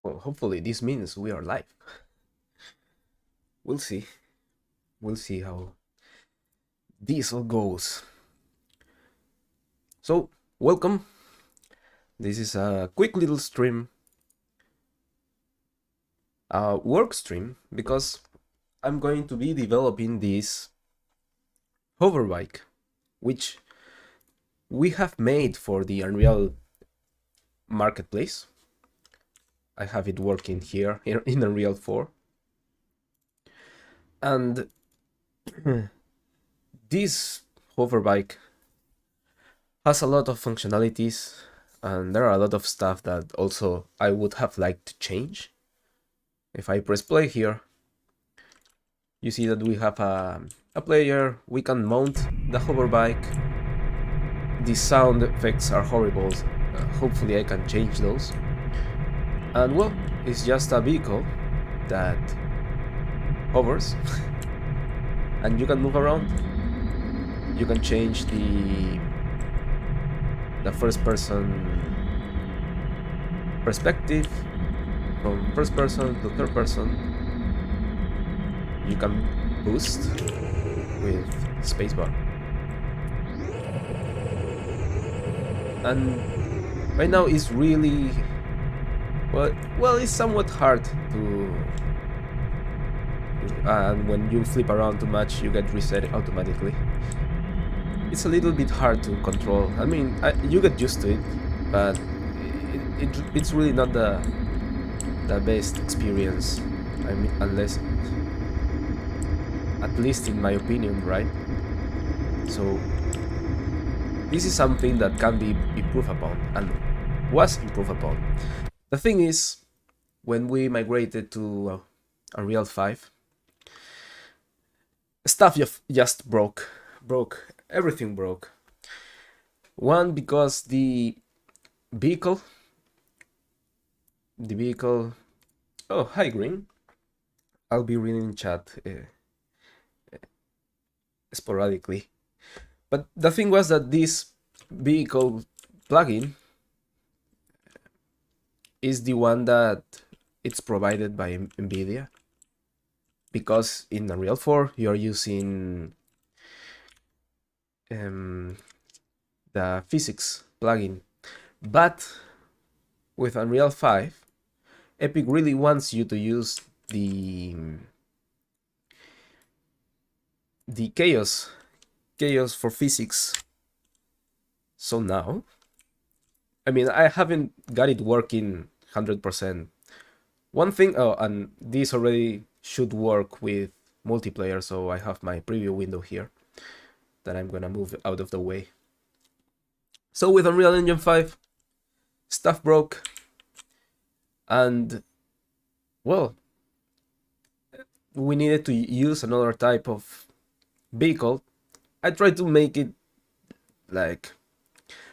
Well, hopefully this means we are live. We'll see. We'll see how this all goes. So, welcome. This is a quick little stream, a work stream, because I'm going to be developing this hoverbike, which we have made for the Unreal Marketplace. I have it working here in Unreal 4. And this hoverbike has a lot of functionalities, and there are a lot of stuff that also I would have liked to change. If I press play here, you see that we have a player, we can mount the hoverbike. The sound effects are horrible, hopefully I can change those. And well, it's just a vehicle that hovers and you can move around. You can change the first person perspective from first person to third person. You can boost with spacebar. And right now it's really well, it's somewhat hard to and when you flip around too much you get reset automatically. It's a little bit hard to control. I mean, you get used to it, but it's really not the best experience. I mean, unless, at least in my opinion, right? So this is something that can be improved upon and was improved upon. The thing is, when we migrated to Unreal 5, stuff just broke. Everything broke. One, because the vehicle. Oh, hi Green. I'll be reading in chat sporadically. But the thing was that this vehicle plugin is the one that it's provided by NVIDIA. Because in Unreal 4 you're using the physics plugin. But with Unreal 5, Epic really wants you to use the chaos for physics. So now, I mean, I haven't got it working 100%. One thing, oh, and this already should work with multiplayer, so I have my preview window here that I'm gonna move out of the way. So with Unreal Engine 5, stuff broke, and well, we needed to use another type of vehicle. I tried to make it like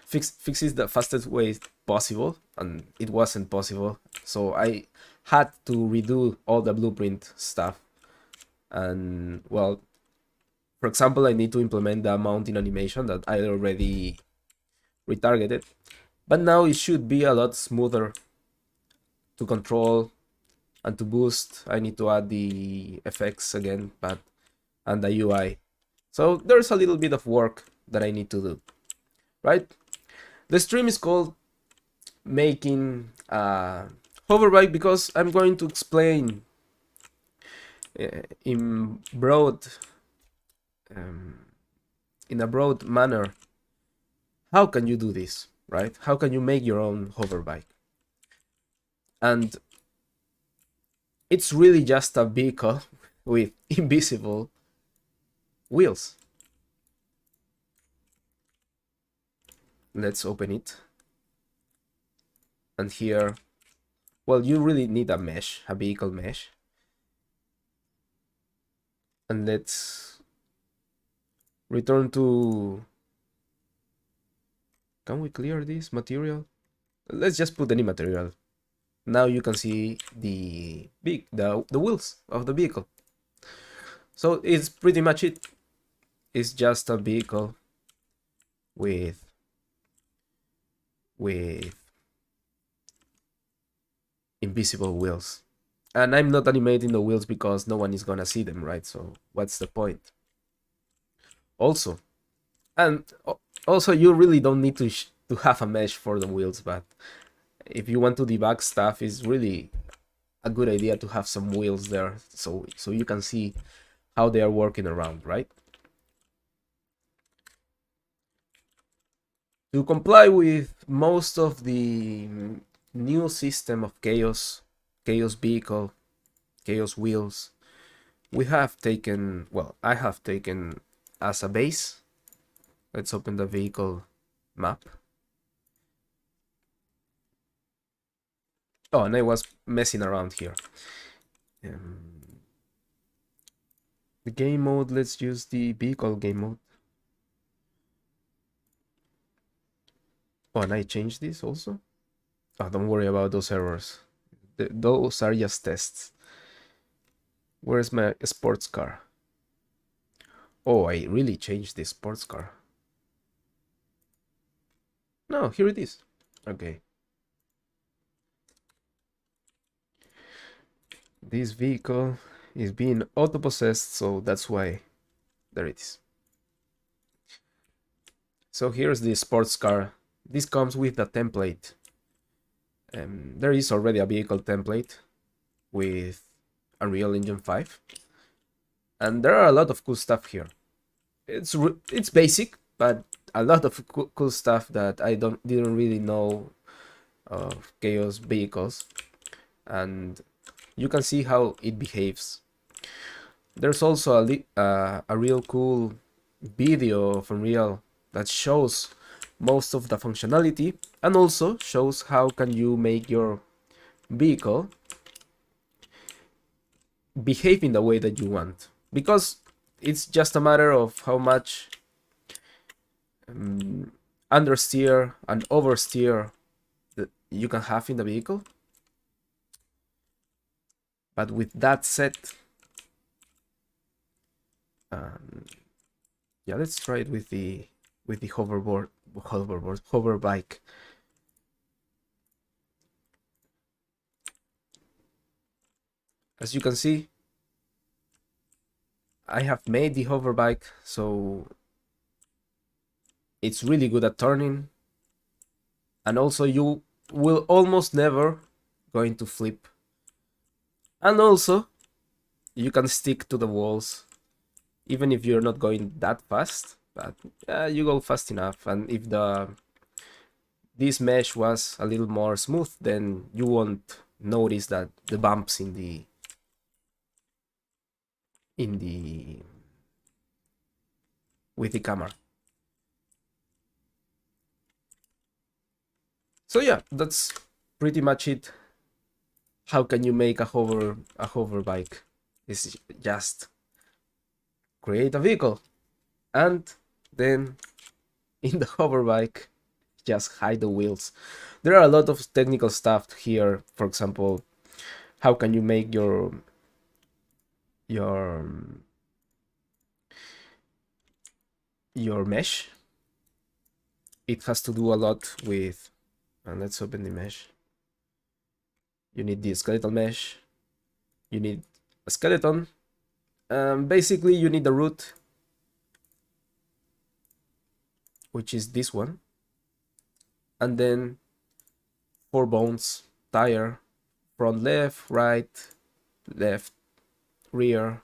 fix it the fastest way possible, and it wasn't possible, so I had to redo all the blueprint stuff. And well, for example, I need to implement the mounting animation that I already retargeted, but now it should be a lot smoother to control and to boost. I need to add the effects again, and the UI. So there's a little bit of work that I need to do, right? The stream is called Making a Hoverbike because I'm going to explain in a broad manner how can you do this, right? How can you make your own hoverbike? And it's really just a vehicle with invisible wheels. Let's open it. And here, well, you really need a mesh, a vehicle mesh. And let's return to... Can we clear this material? Let's just put any material. Now you can see the wheels of the vehicle. So it's pretty much it. It's just a vehicle with invisible wheels. And I'm not animating the wheels because no one is gonna see them, right? So what's the point? Also, and also you really don't need to have a mesh for the wheels, but if you want to debug stuff, it's really a good idea to have some wheels there, so you can see how they are working around, right? To comply with most of the new system of chaos vehicle, chaos wheels, we have taken, well, I have taken as a base. Let's open the vehicle map. Oh, and I was messing around here. The game mode, let's use the vehicle game mode. Oh, and I changed this also? Oh, don't worry about those errors. Those are just tests. Where's my sports car? Oh, I really changed this sports car. No, here it is. Okay. This vehicle is being auto-possessed, so that's why there it is. So here's the sports car. This comes with a template. There is already a vehicle template with Unreal Engine 5. And there are a lot of cool stuff here. It's basic, but a lot of cool stuff that I didn't really know of chaos vehicles, and you can see how it behaves. There's also a real cool video from Unreal that shows most of the functionality and also shows how can you make your vehicle behave in the way that you want, because it's just a matter of how much understeer and oversteer that you can have in the vehicle. But with that said, yeah, let's try it with the hoverbike. As you can see, I have made the hoverbike, so it's really good at turning, and also you will almost never going to flip, and also you can stick to the walls even if you're not going that fast, but you go fast enough. And if this mesh was a little more smooth, then you won't notice that the bumps in the with the camera. So yeah, that's pretty much it. How can you make a hover bike? It's just create a vehicle, and then in the hover bike just hide the wheels. There are a lot of technical stuff here. For example, how can you make your mesh? It has to do a lot with, and let's open the mesh. You need the skeletal mesh, you need a skeleton. Basically you need the root, which is this one, and then 4 bones: tire, front left, right, left, rear,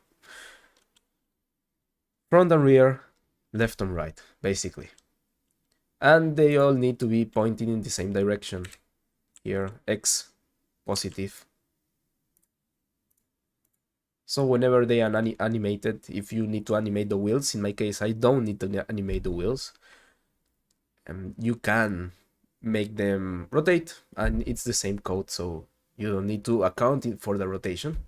front and rear, left and right, basically. And they all need to be pointing in the same direction. Here, X positive. So whenever they are animated, if you need to animate the wheels, in my case I don't need to animate the wheels, you can make them rotate, and it's the same code, so you don't need to account for the rotation.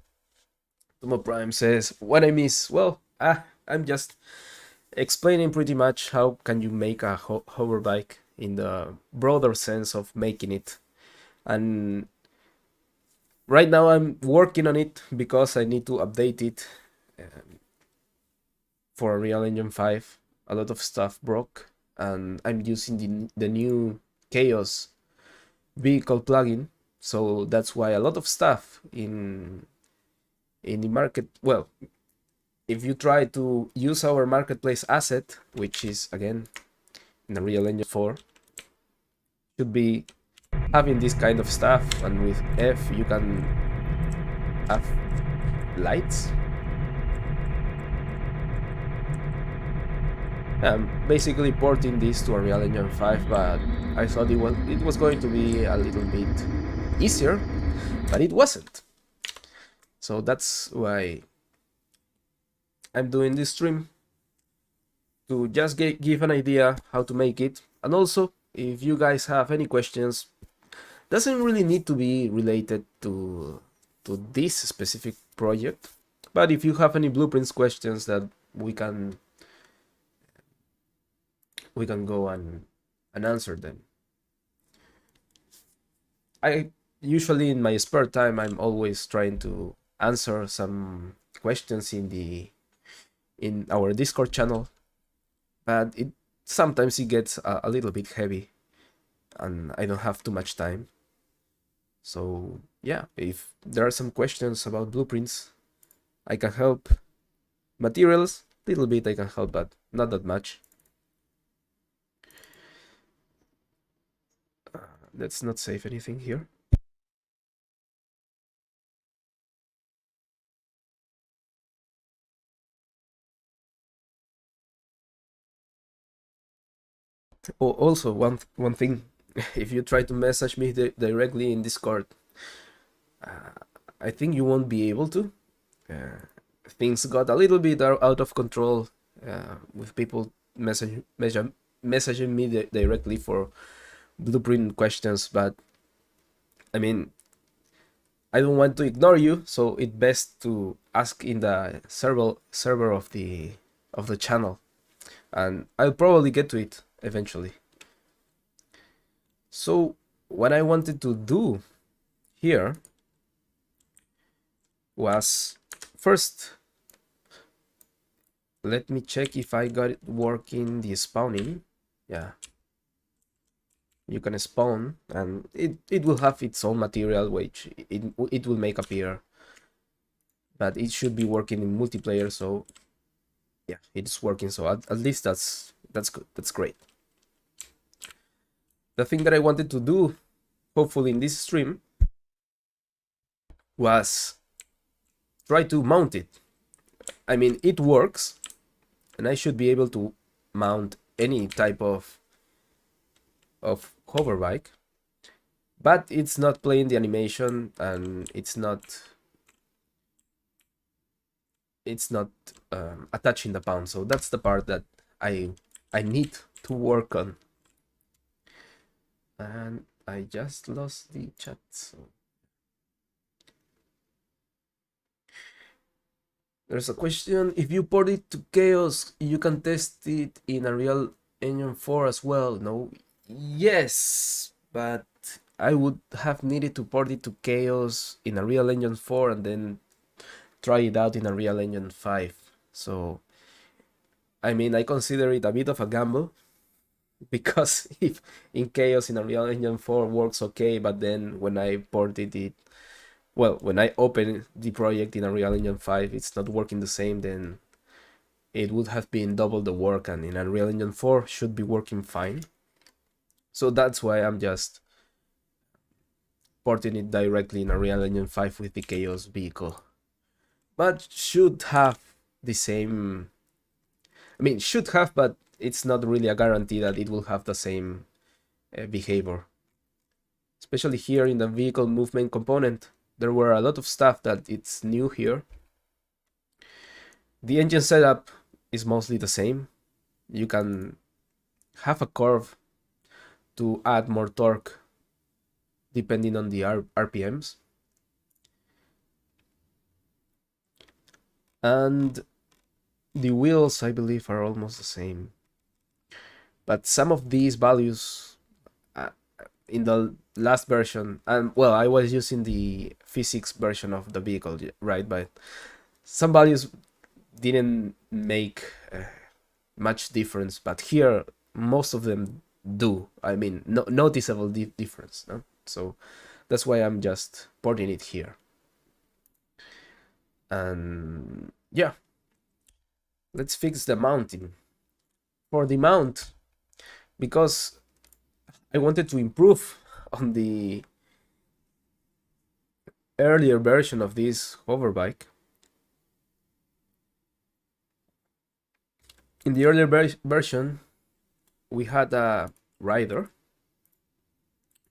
Tomo Prime says, what I miss? Well, I'm just explaining pretty much how can you make a hoverbike in the broader sense of making it. And right now I'm working on it because I need to update it for Unreal Engine 5. A lot of stuff broke, and I'm using the new Chaos vehicle plugin. So that's why a lot of stuff in the market, well, if you try to use our marketplace asset, which is again in the Real Engine 4, should be having this kind of stuff, and with F you can have lights. I'm basically porting this to Unreal Engine 5, but I thought it was going to be a little bit easier, but it wasn't. So that's why I'm doing this stream, to just give an idea how to make it. And also, if you guys have any questions, doesn't really need to be related to this specific project, but if you have any blueprints questions that we can go and answer them. I usually, in my spare time, I'm always trying to answer some questions in our Discord channel, but sometimes it gets a little bit heavy and I don't have too much time. So yeah, if there are some questions about blueprints, I can help. Materials, little bit I can help, but not that much. Let's not save anything here. Oh, also one thing, if you try to message me directly in Discord, I think you won't be able to. Things got a little bit out of control with people messaging me directly for blueprint questions, but I mean, I don't want to ignore you, so it's best to ask in the server of the channel, and I'll probably get to it eventually. So what I wanted to do here was, first, let me check if I got it working, the spawning. Yeah, you can spawn, and it will have its own material which it will make appear, but it should be working in multiplayer. So yeah, it's working, so at least that's good, that's great. The thing that I wanted to do, hopefully in this stream, was try to mount it. I mean, it works, and I should be able to mount any type of hoverbike, but it's not playing the animation, and it's not attaching the pound. So that's the part that I need to work on. And I just lost the chat, so there's a question: if you port it to Chaos, you can test it in Unreal Engine 4 as well. No, yes, but I would have needed to port it to Chaos in Unreal Engine 4 and then try it out in Unreal Engine 5. So I mean, I consider it a bit of a gamble, because if in Chaos in Unreal Engine 4 works okay, but then when I ported it, well, when I open the project in Unreal Engine 5, it's not working the same, then it would have been double the work, and in Unreal Engine 4 should be working fine. So that's why I'm just porting it directly in Unreal Engine 5 with the Chaos vehicle. But should have the same, I mean, should have, but it's not really a guarantee that it will have the same behavior. Especially here in the vehicle movement component, there were a lot of stuff that it's new here. The engine setup is mostly the same. You can have a curve to add more torque depending on the RPMs. And the wheels, I believe, are almost the same. But some of these values in the last version, and well, I was using the physics version of the vehicle, right? But some values didn't make much difference, but here most of them do. I mean, noticeable difference. No? So That's why I'm just porting it here. And yeah, let's fix the mounting. For the mount, because I wanted to improve on the earlier version of this hoverbike. In the earlier version, we had a rider,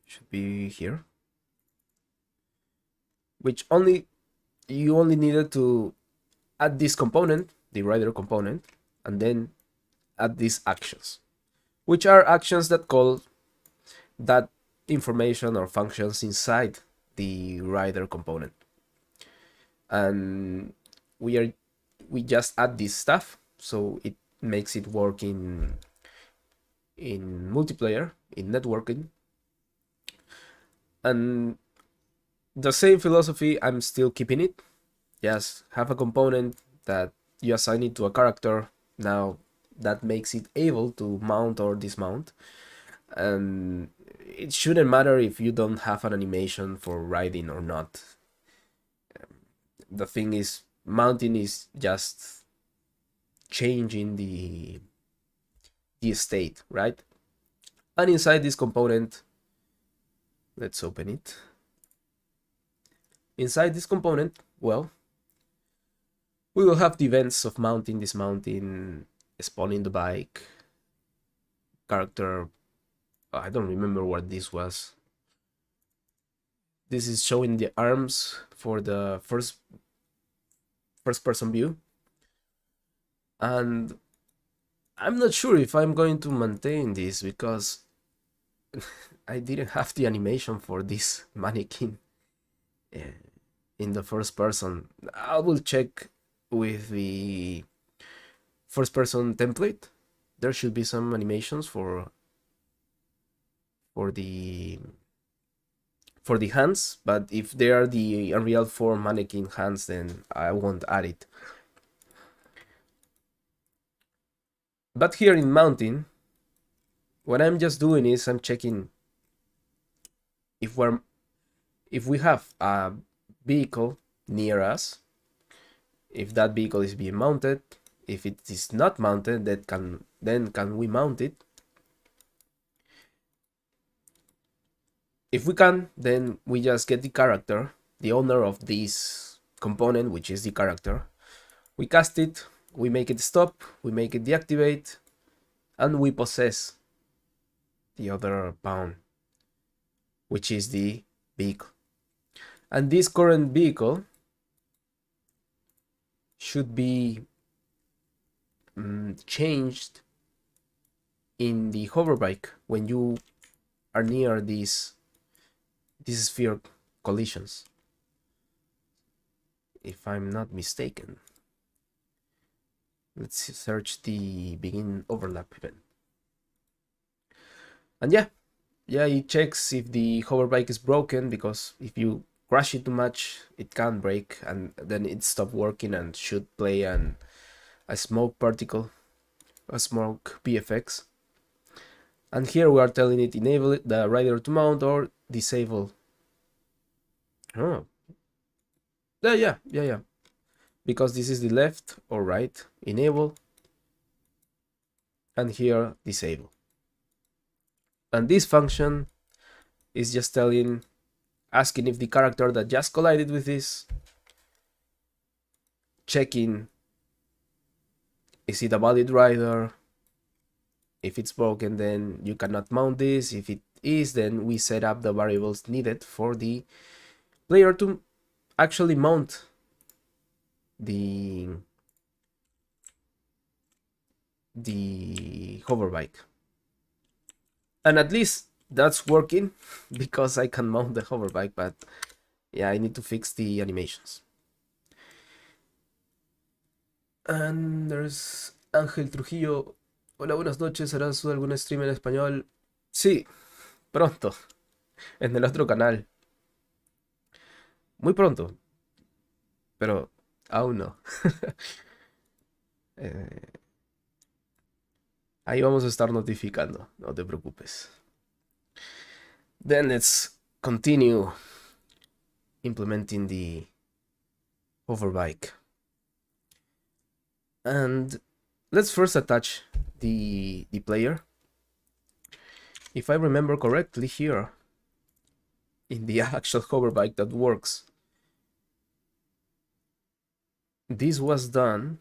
should be here, which you only needed to add this component, the rider component, and then add these actions, which are actions that call that information or functions inside the rider component. And we just add this stuff, so it makes it work in multiplayer, in networking. And the same philosophy, I'm still keeping it. Just have a component that you assign it to a character. Now that makes it able to mount or dismount. And it shouldn't matter if you don't have an animation for riding or not. The thing is, mounting is just changing the state, right? And inside this component, let's open it. Inside this component, well, we will have the events of mounting, dismounting, spawning the bike, character. I don't remember what this was. This is showing the arms for the first person view. And I'm not sure if I'm going to maintain this because I didn't have the animation for this mannequin in the first person. I will check with the first person template. There should be some animations for the hands, but if they are the Unreal 4 mannequin hands, then I won't add it. But here in mounting, what I'm just doing is I'm checking if we have a vehicle near us, if that vehicle is being mounted. If it is not mounted, then can we mount it? If we can, then we just get the character, the owner of this component, which is the character. We cast it, we make it stop, we make it deactivate, and we possess the other pawn, which is the vehicle. And this current vehicle should be changed in the hoverbike when you are near these sphere collisions, if I'm not mistaken. Let's search the begin overlap event. And yeah, it checks if the hoverbike is broken, because if you crash it too much, it can break, and then it stops working and should play a smoke particle, a smoke PFX. And here we are telling it enable the rider to mount or disable. Oh, yeah. Because this is the left or right, enable, and here disable. And this function is just asking if the character that just collided with this, checking is it a valid rider. If it's broken, then you cannot mount this. If it is, then we set up the variables needed for the player to actually mount the hoverbike. And at least that's working because I can mount the hoverbike, but yeah, I need to fix the animations. And there's Ángel Trujillo. Hola, buenas noches. ¿Harás algún stream en español? Sí, pronto. En el otro canal. Muy pronto. Pero aún no. Ahí vamos a estar notificando. No te preocupes. Then let's continue implementing the Hoverbike. And let's first attach the player. If I remember correctly here, in the actual Hoverbike that works, this was done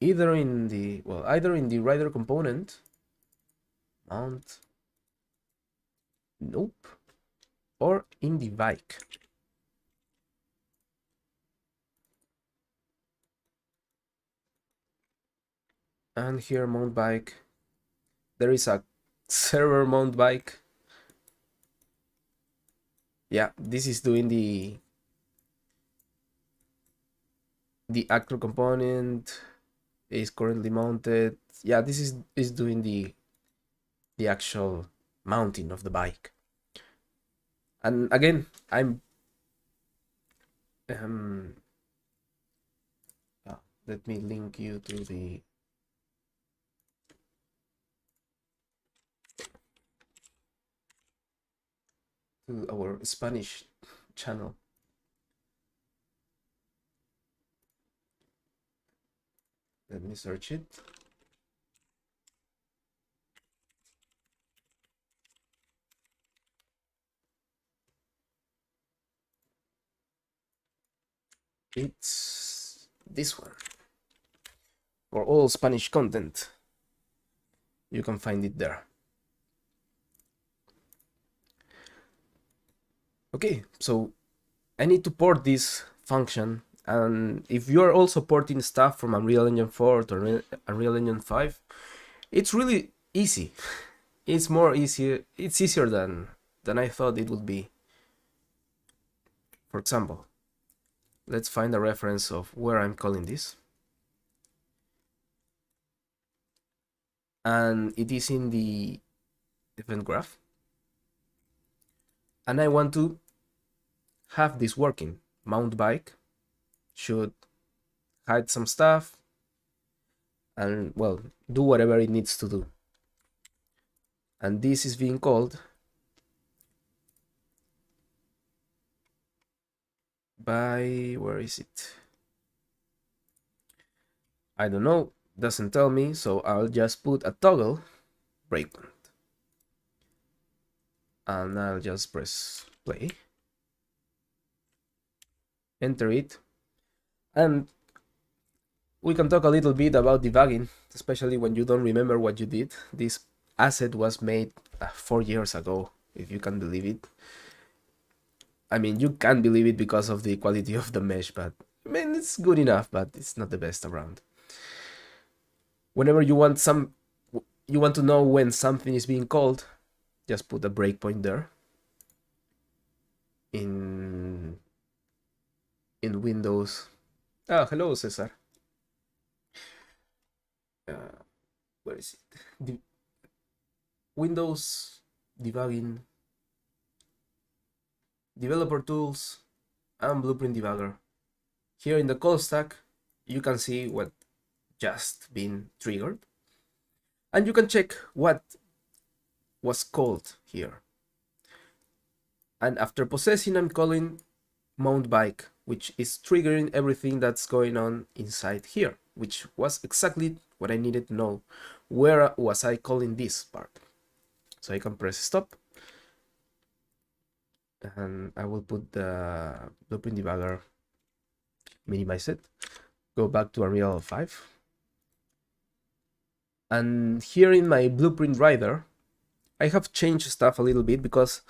either in the rider component, mount, nope, or in the bike. And here mount bike, there is a server mount bike. Yeah, this is doing the actor component is currently mounted. Yeah, this is doing the actual mounting of the bike. And again, I'm let me link you to our Spanish channel. Let me search it. It's this one. For all Spanish content, you can find it there. Okay, so I need to port this function, and if you are also porting stuff from Unreal Engine 4 to Unreal Engine 5, it's really easy. It's easier than I thought it would be. For example, let's find a reference of where I'm calling this. And it is in the event graph. And I want to have this working. Mount bike should hide some stuff and, well, do whatever it needs to do. And this is being called by, where is it? I don't know, doesn't tell me, so I'll just put a toggle breakpoint. And I'll just press play, enter it, and we can talk a little bit about debugging, especially when you don't remember what you did. This asset was made 4 years ago, if you can believe it. I mean, you can believe it because of the quality of the mesh, but I mean, it's good enough, but it's not the best around. Whenever you want to know when something is being called, just put a breakpoint there. In Windows. Ah, hello, Cesar. Where is it? Windows debugging, developer tools, and blueprint debugger. Here in the call stack, you can see what just been triggered, and you can check what was called here. And after processing, I'm calling mount bike, which is triggering everything that's going on inside here, which was exactly what I needed to know. Where was I calling this part? So I can press stop, and I will put the blueprint debugger, minimize it, go back to Unreal 5. And here in my blueprint rider, I have changed stuff a little bit because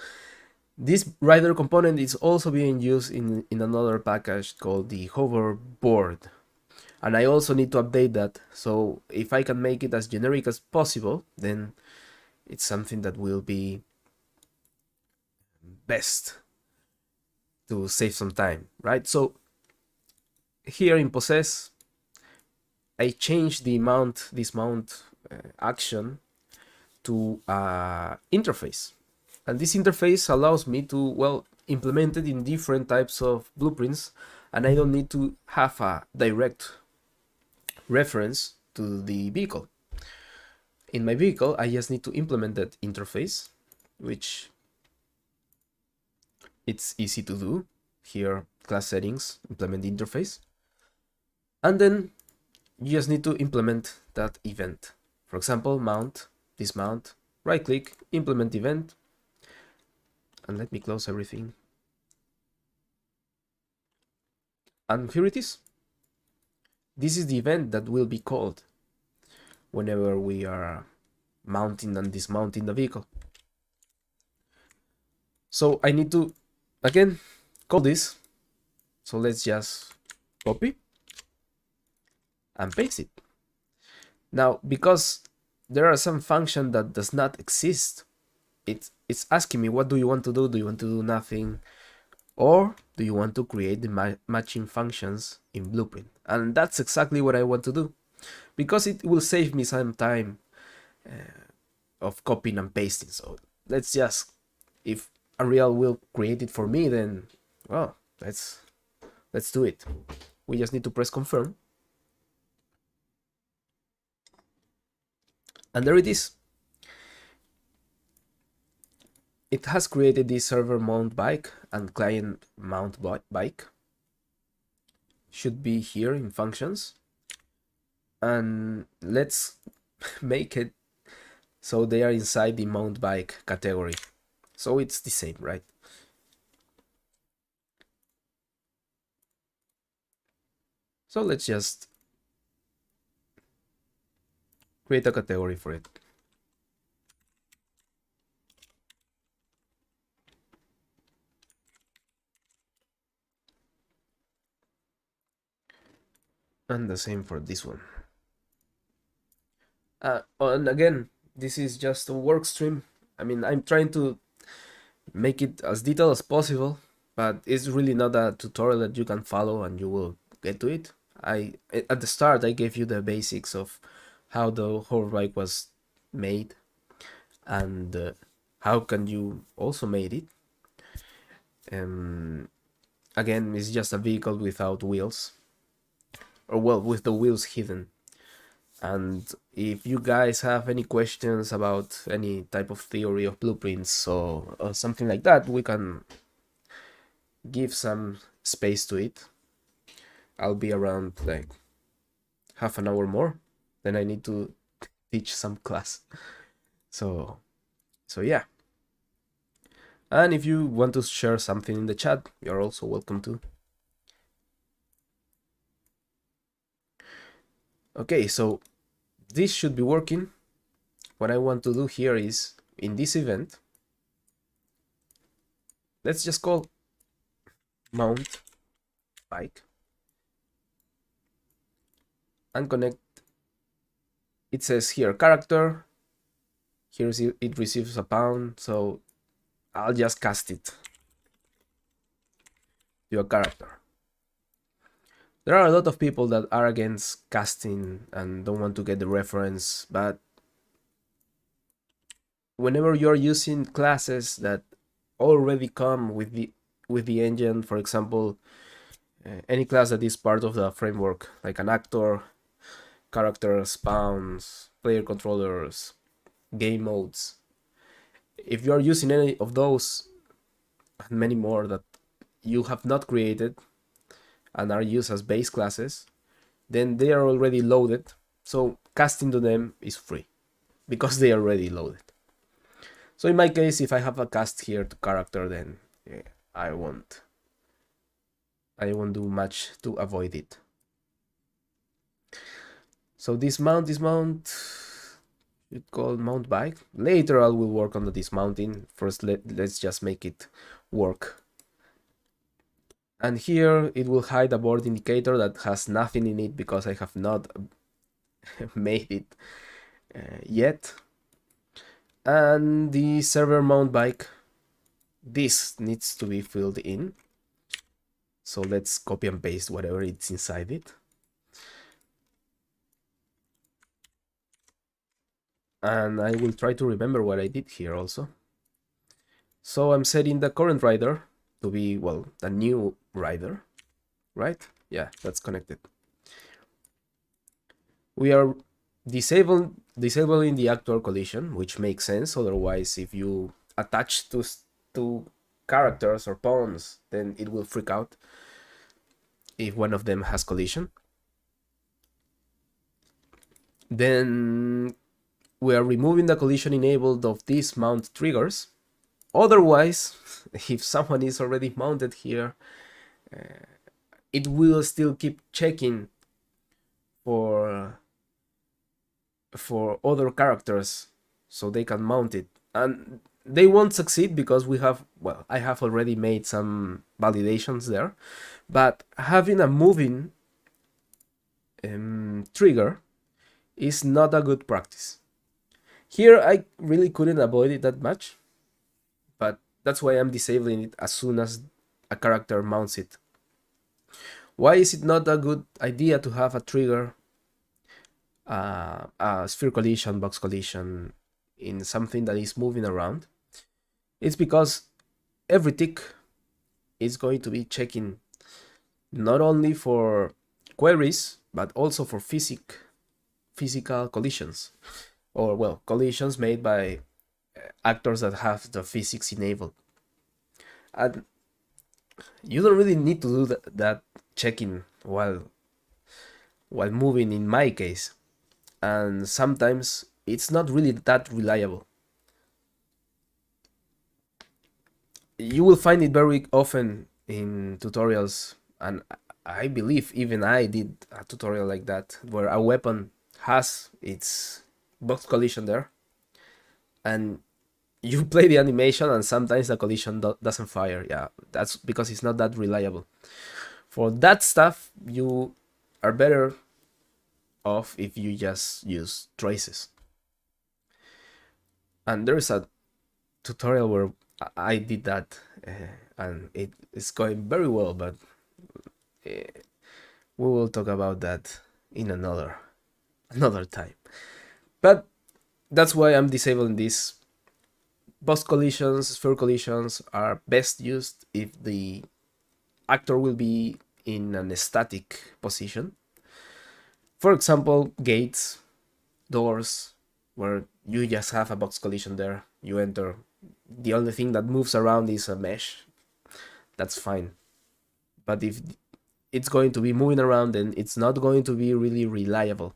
this rider component is also being used in another package called the hoverboard. And I also need to update that. So if I can make it as generic as possible, then it's something that will be best to save some time, right? So here in Possess, I changed the this mount action to interface. And this interface allows me to, well, implement it in different types of blueprints, and I don't need to have a direct reference to the vehicle. In my vehicle, I just need to implement that interface, which it's easy to do. Here, class settings, implement interface. And then you just need to implement that event. For example, mount, dismount, right click, implement event. And let me close everything. And here it is. This is the event that will be called whenever we are mounting and dismounting the vehicle. So I need to, again, call this. So let's just copy and paste it. Now, because there are some function that does not exist, it's asking me, what do you want to do? Do you want to do nothing? Or do you want to create the matching functions in Blueprint? And that's exactly what I want to do, because it will save me some time of copying and pasting. So let's just, if Unreal will create it for me, then, well, let's do it. We just need to press confirm. And there it is. It has created this server mount bike and client mount bike. Should be here in functions. And let's make it so they are inside the mount bike category. So it's the same, right? So let's just create a category for it. And the same for this one. And again, this is just a work stream. I mean, I'm trying to make it as detailed as possible, but it's really not a tutorial that you can follow and you will get to it. At the start, I gave you the basics of how the hoverbike was made and how can you also made it. Again, it's just a vehicle without wheels, or well, with the wheels hidden. And if you guys have any questions about any type of theory of blueprints or something like that, we can give some space to it. I'll be around like half an hour more. Then I need to teach some class. So yeah. And if you want to share something in the chat, you're also welcome to. Okay, so this should be working. What I want to do here is, in this event, let's just call mount bike and connect. It says here character. Here it receives a pound, so I'll just cast it to a character. There are a lot of people that are against casting and don't want to get the reference, but whenever you're using classes that already come with the engine, for example, any class that is part of the framework, like an actor, characters, spawns, player controllers, game modes, if you are using any of those and many more that you have not created and are used as base classes, then they are already loaded, so casting to them is free because they are already loaded. So in my case, if I have a cast here to character, then yeah, I won't do much to avoid it. So dismount it's called mount bike. Later I will work on the dismounting. First let's just make it work. And here it will hide a board indicator that has nothing in it because I have not made it yet. And the server mount bike, this needs to be filled in. So let's copy and paste whatever it's inside it. And I will try to remember what I did here also. So I'm setting the current rider to be, well, the new rider, right? Yeah, that's connected. We are disabling the actual collision, which makes sense. Otherwise, if you attached to characters or pawns, then it will freak out if one of them has collision. Then we are removing the collision enabled of these mount triggers. Otherwise, if someone is already mounted here, it will still keep checking for other characters so they can mount it, and they won't succeed because I have already made some validations there, but having a moving trigger is not a good practice. Here I really couldn't avoid it that much, but that's why I'm disabling it as soon as a character mounts it. Why is it not a good idea to have a trigger, a sphere collision, box collision, in something that is moving around? It's because every tick is going to be checking not only for queries, but also for physical collisions, or well, collisions made by actors that have the physics enabled. And you don't really need to do that checking while moving in my case, and sometimes it's not really that reliable. You will find it very often in tutorials, and I believe even I did a tutorial like that, where a weapon has its box collision there, and you play the animation and sometimes the collision doesn't fire. Yeah, that's because it's not that reliable. For that stuff, you are better off if you just use traces. And there's a tutorial where I did that, and it is going very well, but we will talk about that in another time. But that's why I'm disabling this. Box collisions, sphere collisions are best used if the actor will be in an static position. For example, gates, doors, where you just have a box collision there. You enter. The only thing that moves around is a mesh. That's fine. But if it's going to be moving around, then it's not going to be really reliable.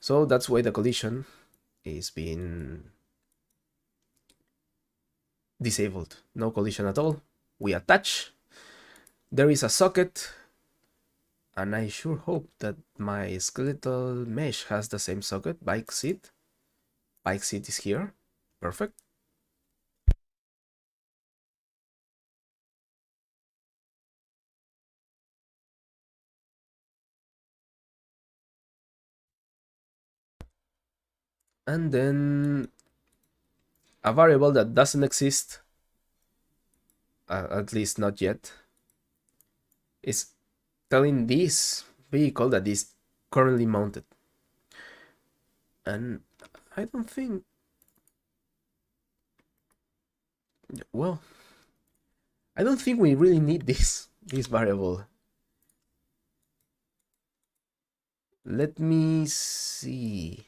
So that's why the collision is being disabled. No collision at all. We attach. There is a socket, and I sure hope that my skeletal mesh has the same socket. Bike seat. Bike seat is here. Perfect. And then a variable that doesn't exist, at least not yet, is telling this vehicle that is currently mounted. And I don't think, well, I don't think we really need this variable. Let me see.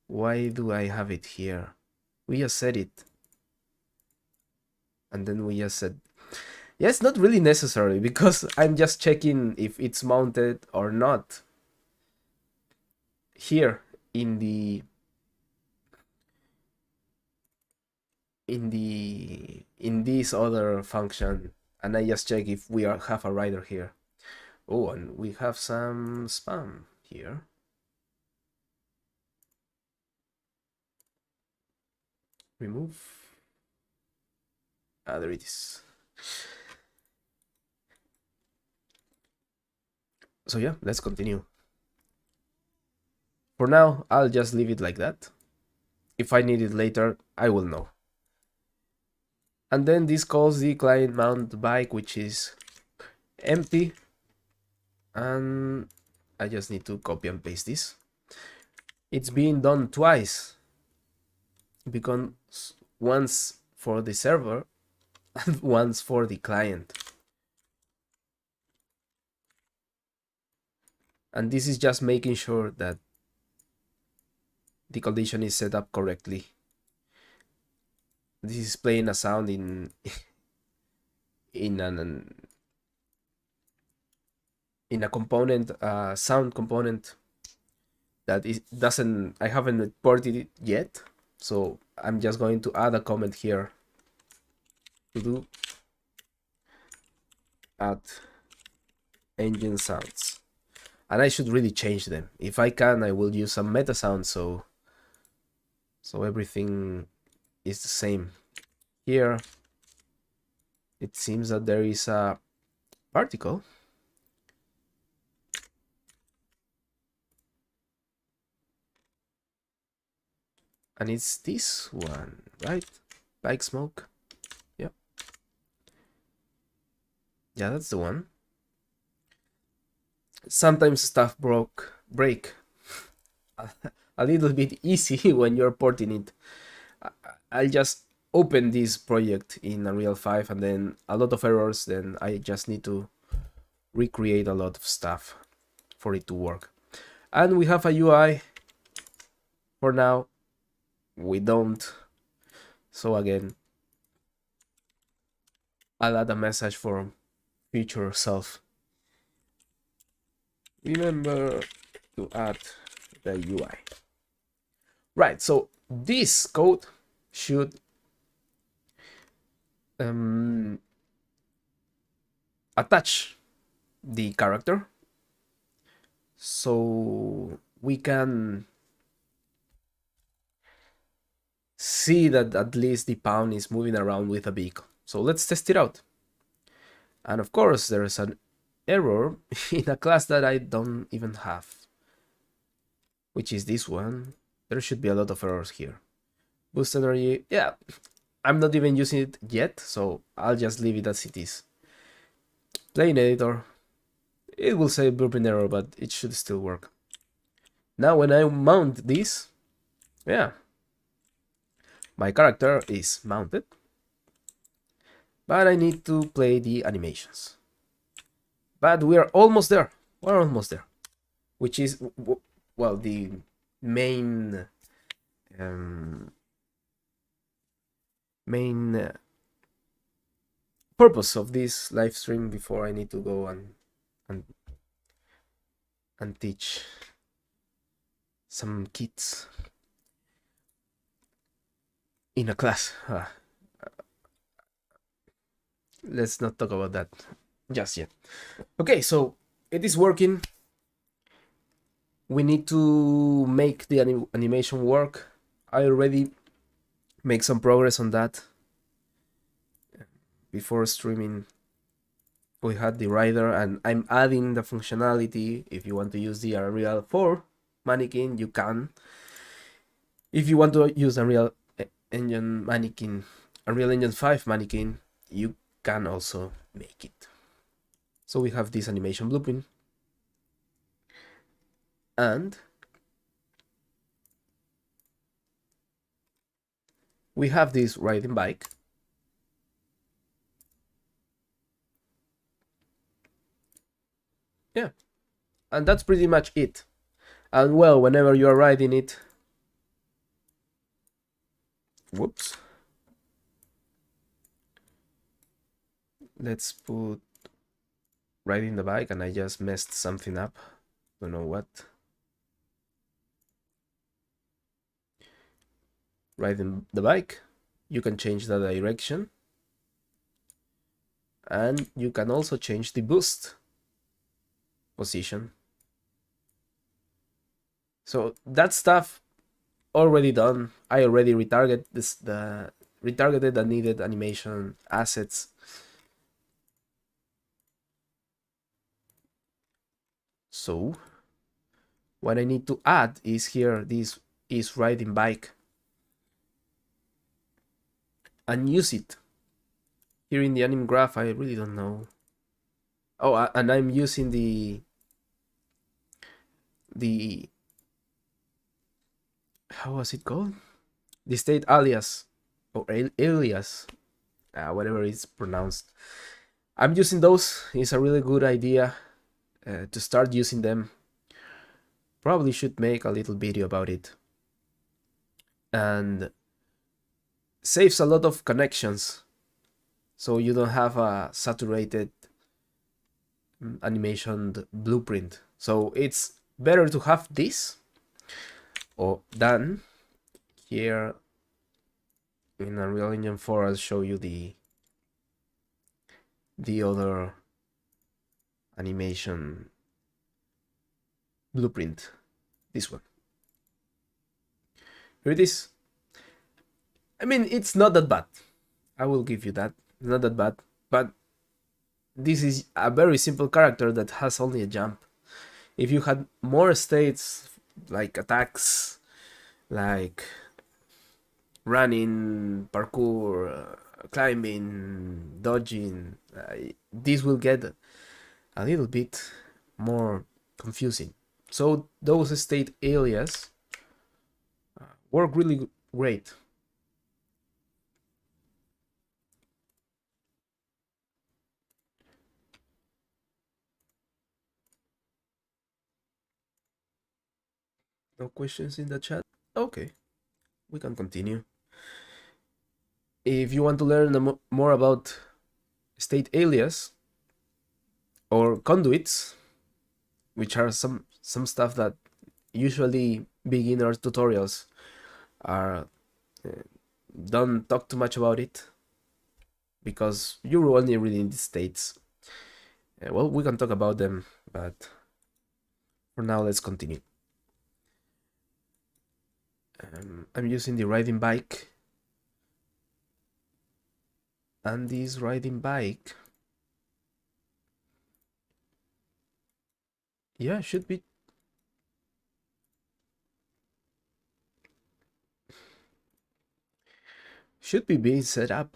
Why do I have it here? We just said it. And then we just said, yeah, it's not really necessary because I'm just checking if it's mounted or not here in this other function, and I just check if we have a rider here. Oh, and we have some spam here. Remove. There it is. So yeah, let's continue. For now, I'll just leave it like that. If I need it later, I will know. And then this calls the client mount bike, which is empty. And I just need to copy and paste this. It's being done twice, because once for the server and once for the client. And this is just making sure that the condition is set up correctly This is playing a sound in an in a component, sound component that is doesn't I haven't imported it yet. So I'm just going to add a comment here to do add engine sounds, and I should really change them. If I can, I will use some meta sounds so everything is the same. Here it seems that there is a particle, and it's this one, right? Bike smoke. Yep. Yeah, that's the one. Sometimes stuff break a little bit easy when you're porting it. I'll just open this project in Unreal 5 and then a lot of errors, then I just need to recreate a lot of stuff for it to work. And we have a UI. For now, we don't. So again, I'll add a message for future self. Remember to add the UI. Right, so this code should attach the character so we can see that at least the pawn is moving around with a vehicle. So let's test it out. And of course, there is an error in a class that I don't even have, which is this one. There should be a lot of errors here. Boost energy, yeah, I'm not even using it yet, so I'll just leave it as it is. Plane editor, it will say blueprint error, but it should still work. Now when I mount this, yeah, my character is mounted, but I need to play the animations. But we are almost there. We're almost there, which is, well, the main purpose of this live stream before I need to go and teach some kids in a class. Let's not talk about that just yet. Okay, so it is working. We need to make the animation work. I already make some progress on that. Before streaming, we had the rider, and I'm adding the functionality. If you want to use the Unreal 4 mannequin, you can. If you want to use Unreal Engine mannequin, Unreal Engine 5 mannequin, you can also make it. So we have this animation blueprint, and we have this riding bike. Yeah, and that's pretty much it. And well, whenever you are riding it, whoops, let's put riding the bike, and I just messed something up, don't know what. Riding the bike, you can change the direction, and you can also change the boost position. So that stuff already done. I already retargeted the needed animation assets. So what I need to add is here, this is riding bike, and use it. Here in the anim graph, I really don't know. Oh, and I'm using the how was it called? The state alias or alias, whatever it's pronounced. I'm using those. It's a really good idea to start using them. Probably should make a little video about it. And saves a lot of connections, so you don't have a saturated animation blueprint. So it's better to have this or than here in Unreal Engine 4. I'll show you the other animation blueprint, this one. Here it is. I mean, it's not that bad. I will give you that. It's not that bad. But this is a very simple character that has only a jump. If you had more states, like attacks, like running, parkour, climbing, dodging, this will get a little bit more confusing. So those state areas work really great. No questions in the chat? Okay, we can continue. If you want to learn more about state alias or conduits, which are some stuff that usually beginner tutorials are don't talk too much about it, because you're only reading the states. Well, we can talk about them, but for now, let's continue. I'm using the riding bike, and this riding bike, yeah, should be being set up.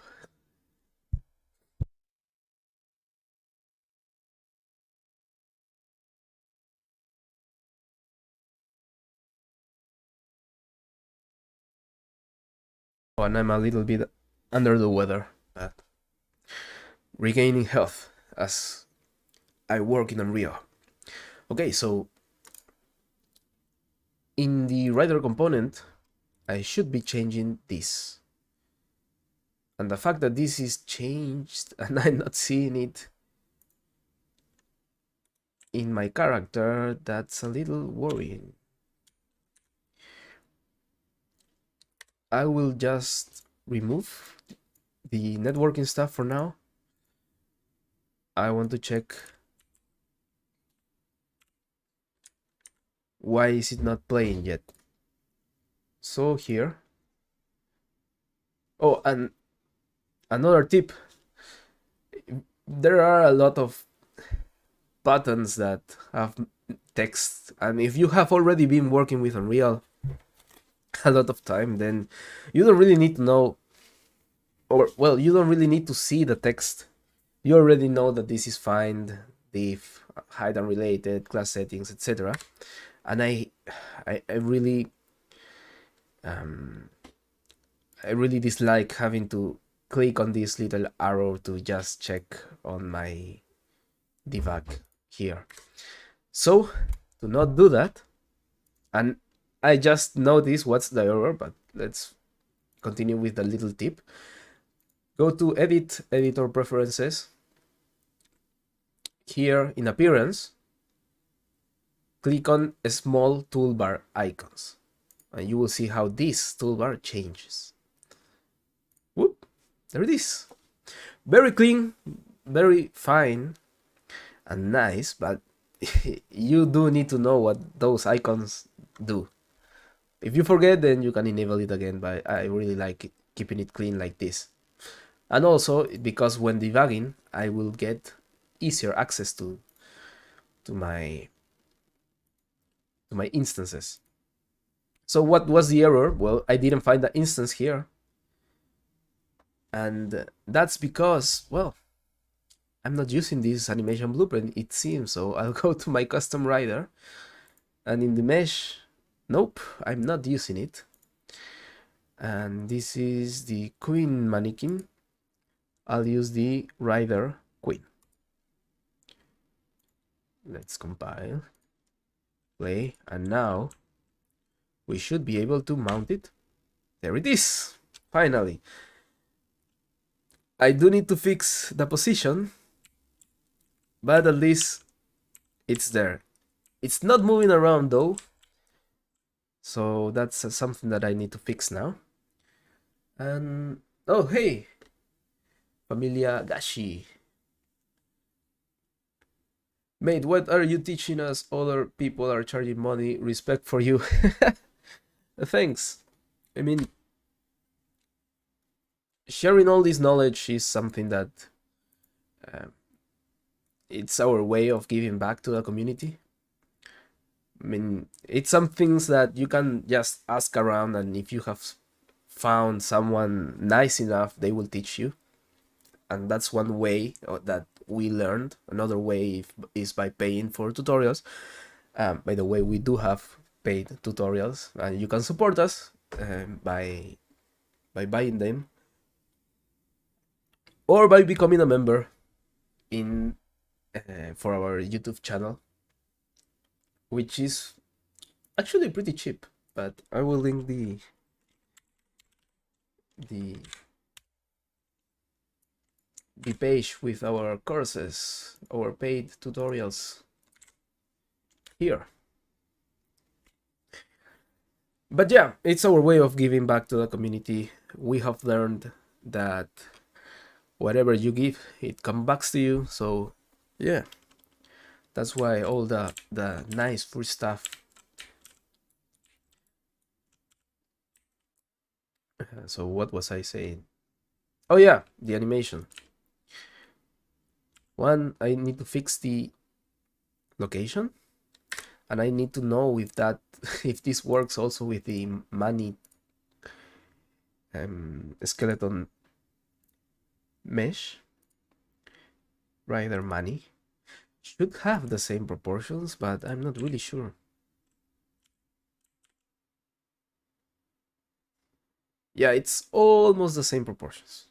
Oh, and I'm a little bit under the weather, but regaining health as I work in Unreal. Okay, so in the rider component, I should be changing this. And the fact that this is changed and I'm not seeing it in my character, that's a little worrying. I will just remove the networking stuff for now. I want to check why is it not playing yet. So here. Oh, and another tip. There are a lot of buttons that have text, and if you have already been working with Unreal a lot of time, then you don't really need to know, or well, you don't really need to see the text. You already know that this is find, diff, hide unrelated, class settings, etc. And I really dislike having to click on this little arrow to just check on my debug here. So to not do that, and I just noticed what's the error, but let's continue with the little tip. Go to Edit, Editor Preferences. Here in Appearance, click on Small Toolbar Icons, and you will see how this toolbar changes. Whoop, there it is. Very clean, very fine, and nice, but you do need to know what those icons do. If you forget, then you can enable it again, but I really like keeping it clean like this. And also, because when debugging, I will get easier access to my instances. So what was the error? Well, I didn't find the instance here. And that's because, well, I'm not using this animation blueprint, it seems. So I'll go to my custom rider, and in the mesh, nope, I'm not using it. And this is the queen mannequin. I'll use the rider queen. Let's compile, play, and now we should be able to mount it. There it is. Finally. I do need to fix the position, but at least it's there. It's not moving around though, so that's something that I need to fix now. And oh hey, Familia Gashi. Mate, what are you teaching us? Other people are charging money. Respect for you. Thanks. I mean, sharing all this knowledge is something that uh, it's our way of giving back to the community. I mean, it's some things that you can just ask around, and if you have found someone nice enough, they will teach you. And that's one way that we learned. Another way is by paying for tutorials. By the way, we do have paid tutorials, and you can support us by buying them or by becoming a member in for our YouTube channel, which is actually pretty cheap. But I will link the page with our courses, our paid tutorials here. But yeah, it's our way of giving back to the community. We have learned that whatever you give, it comes back to you. So yeah, that's why all the nice free stuff. So what was I saying? Oh yeah, the animation. One, I need to fix the location, and I need to know if that if this works also with the money skeleton mesh. Rider money should have the same proportions, but I'm not really sure. Yeah, it's almost the same proportions.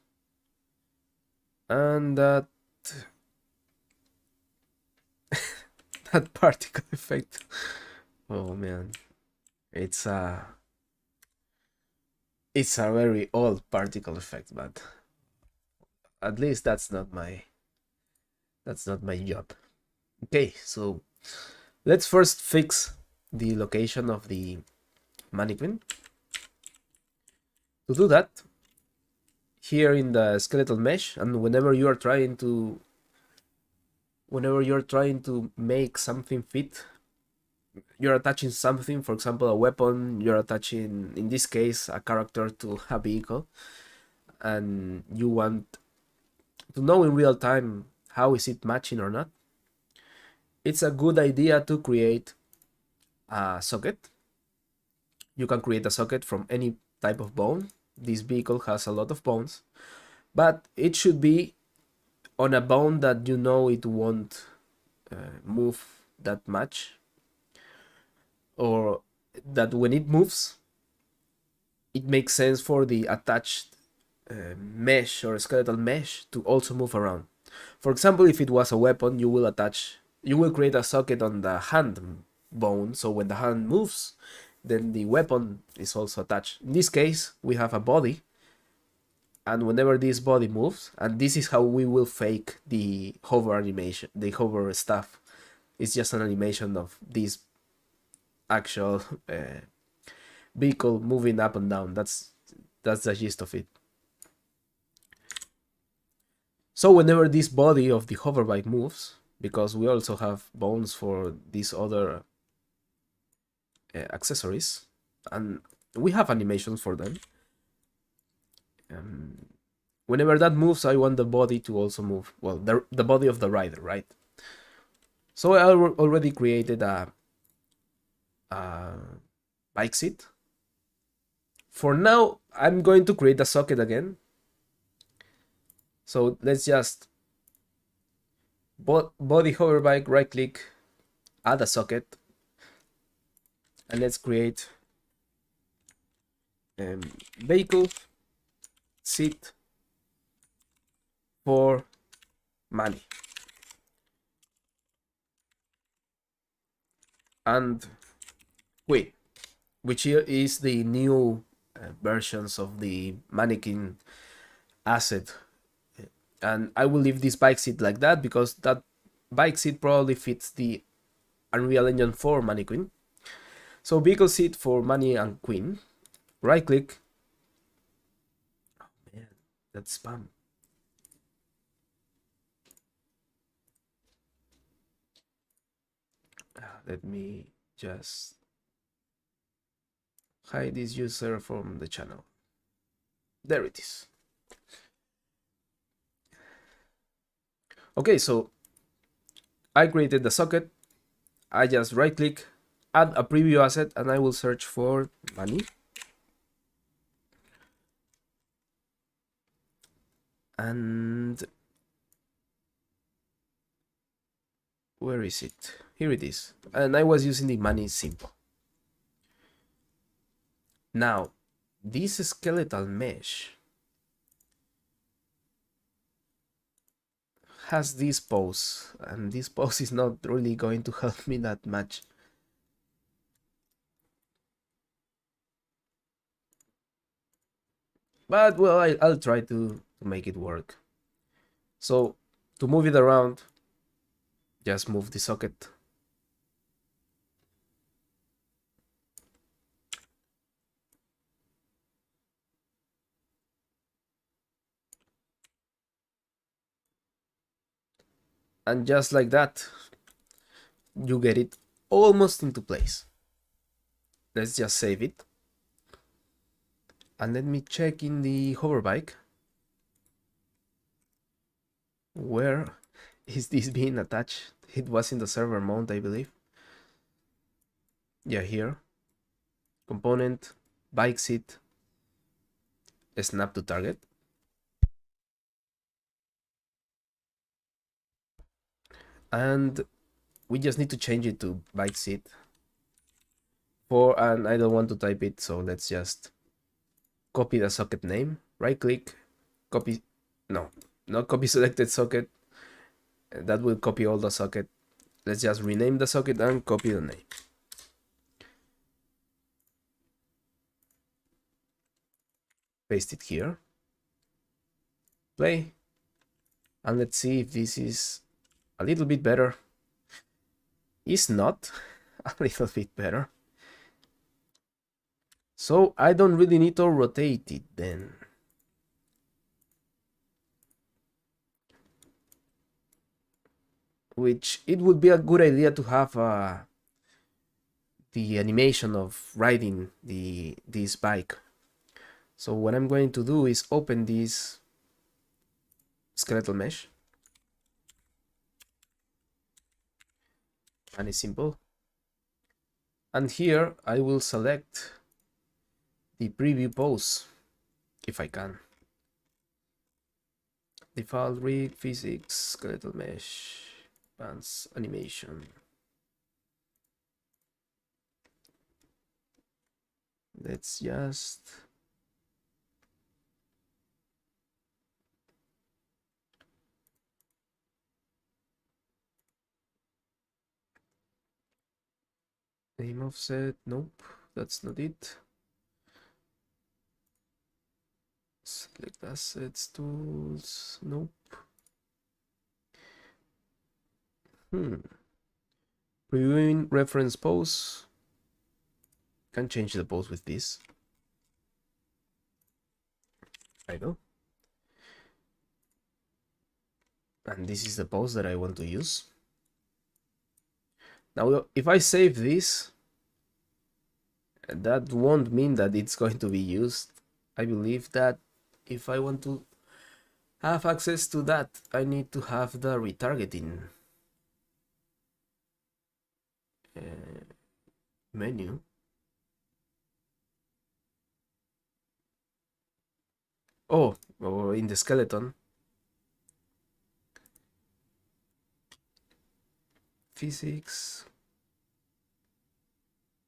And that that particle effect. Oh man. It's a very old particle effect, but at least that's not my job. Okay, so let's first fix the location of the mannequin. To do that, here in the skeletal mesh, and whenever you're trying to make something fit, you're attaching something, for example a weapon, you're attaching in this case a character to a vehicle, and you want to know in real time how is it matching or not, it's a good idea to create a socket. You can create a socket from any type of bone. This vehicle has a lot of bones, but it should be on a bone that you know it won't move that much, or that when it moves, it makes sense for the attached mesh or skeletal mesh to also move around. For example, if it was a weapon, you will create a socket on the hand bone, so when the hand moves, then the weapon is also attached. In this case, we have a body, and whenever this body moves, and this is how we will fake the hover animation, the hover stuff. It's just an animation of this actual vehicle moving up and down. That's the gist of it. So whenever this body of the hoverbike moves, because we also have bones for these other accessories, and we have animations for them. Whenever that moves, I want the body to also move. Well, the body of the rider, right? So I already created a bike seat. For now, I'm going to create a socket again. So let's just body hoverbike, right click, add a socket, and let's create vehicle seat for money. And quit, which here is the new versions of the mannequin asset. And I will leave this bike seat like that because that bike seat probably fits the Unreal Engine 4 mannequin. So vehicle seat for Manny and Queen. Right click. Oh man, that's spam. Let me just hide this user from the channel. There it is. Okay, so I created the socket. I just right click, add a preview asset, and I will search for money. And where is it? Here it is. And I was using the money simple. Now, this skeletal mesh has this pose, and this pose is not really going to help me that much. But well, I'll try to make it work. So to move it around, just move the socket. And just like that, you get it almost into place. Let's just save it. And let me check in the Hoverbike. Where is this being attached? It was in the server mount, I believe. Yeah, here. Component, bike seat, snap to target. And we just need to change it to bike seat. And I don't want to type it, so let's just copy the socket name, right click, copy, no, not copy selected socket. That will copy all the socket. Let's just rename the socket and copy the name. Paste it here. Play. And let's see if this is a little bit better. It's not a little bit better. So I don't really need to rotate it then. Which it would be a good idea to have the animation of riding this bike. So what I'm going to do is open this skeletal mesh. And it's simple. And here I will select the preview pose if I can. Default rig, physics, skeletal mesh, advanced animation. Let's just name offset. Nope, that's not it. Select assets, tools. Nope. Previewing reference pose. Can change the pose with this. I know. And this is the pose that I want to use. Now, if I save this, that won't mean that it's going to be used. I believe that if I want to have access to that, I need to have the retargeting menu. Oh, or in the skeleton. Physics.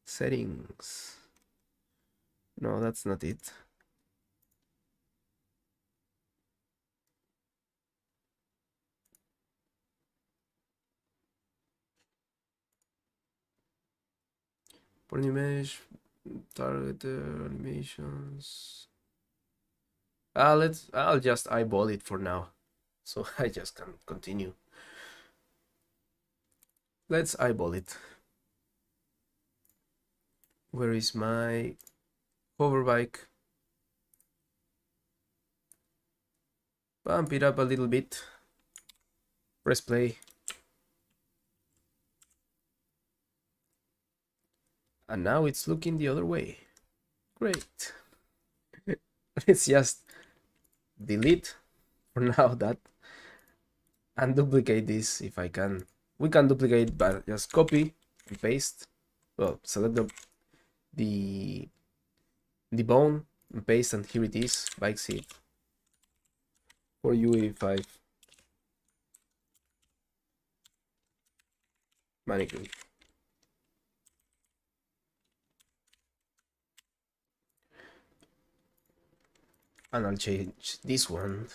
Settings. No, that's not it. Polymesh, Target animations. I'll just eyeball it for now. So I just can continue. Let's eyeball it. Where is my hoverbike? Bump it up a little bit. Press play. And now it's looking the other way. Great. Let's just delete for now that and duplicate this if I can. We can duplicate, but just copy and paste. Well, select the bone and paste, and here it is. Bike seat for UE5 mannequin. And I'll change this one.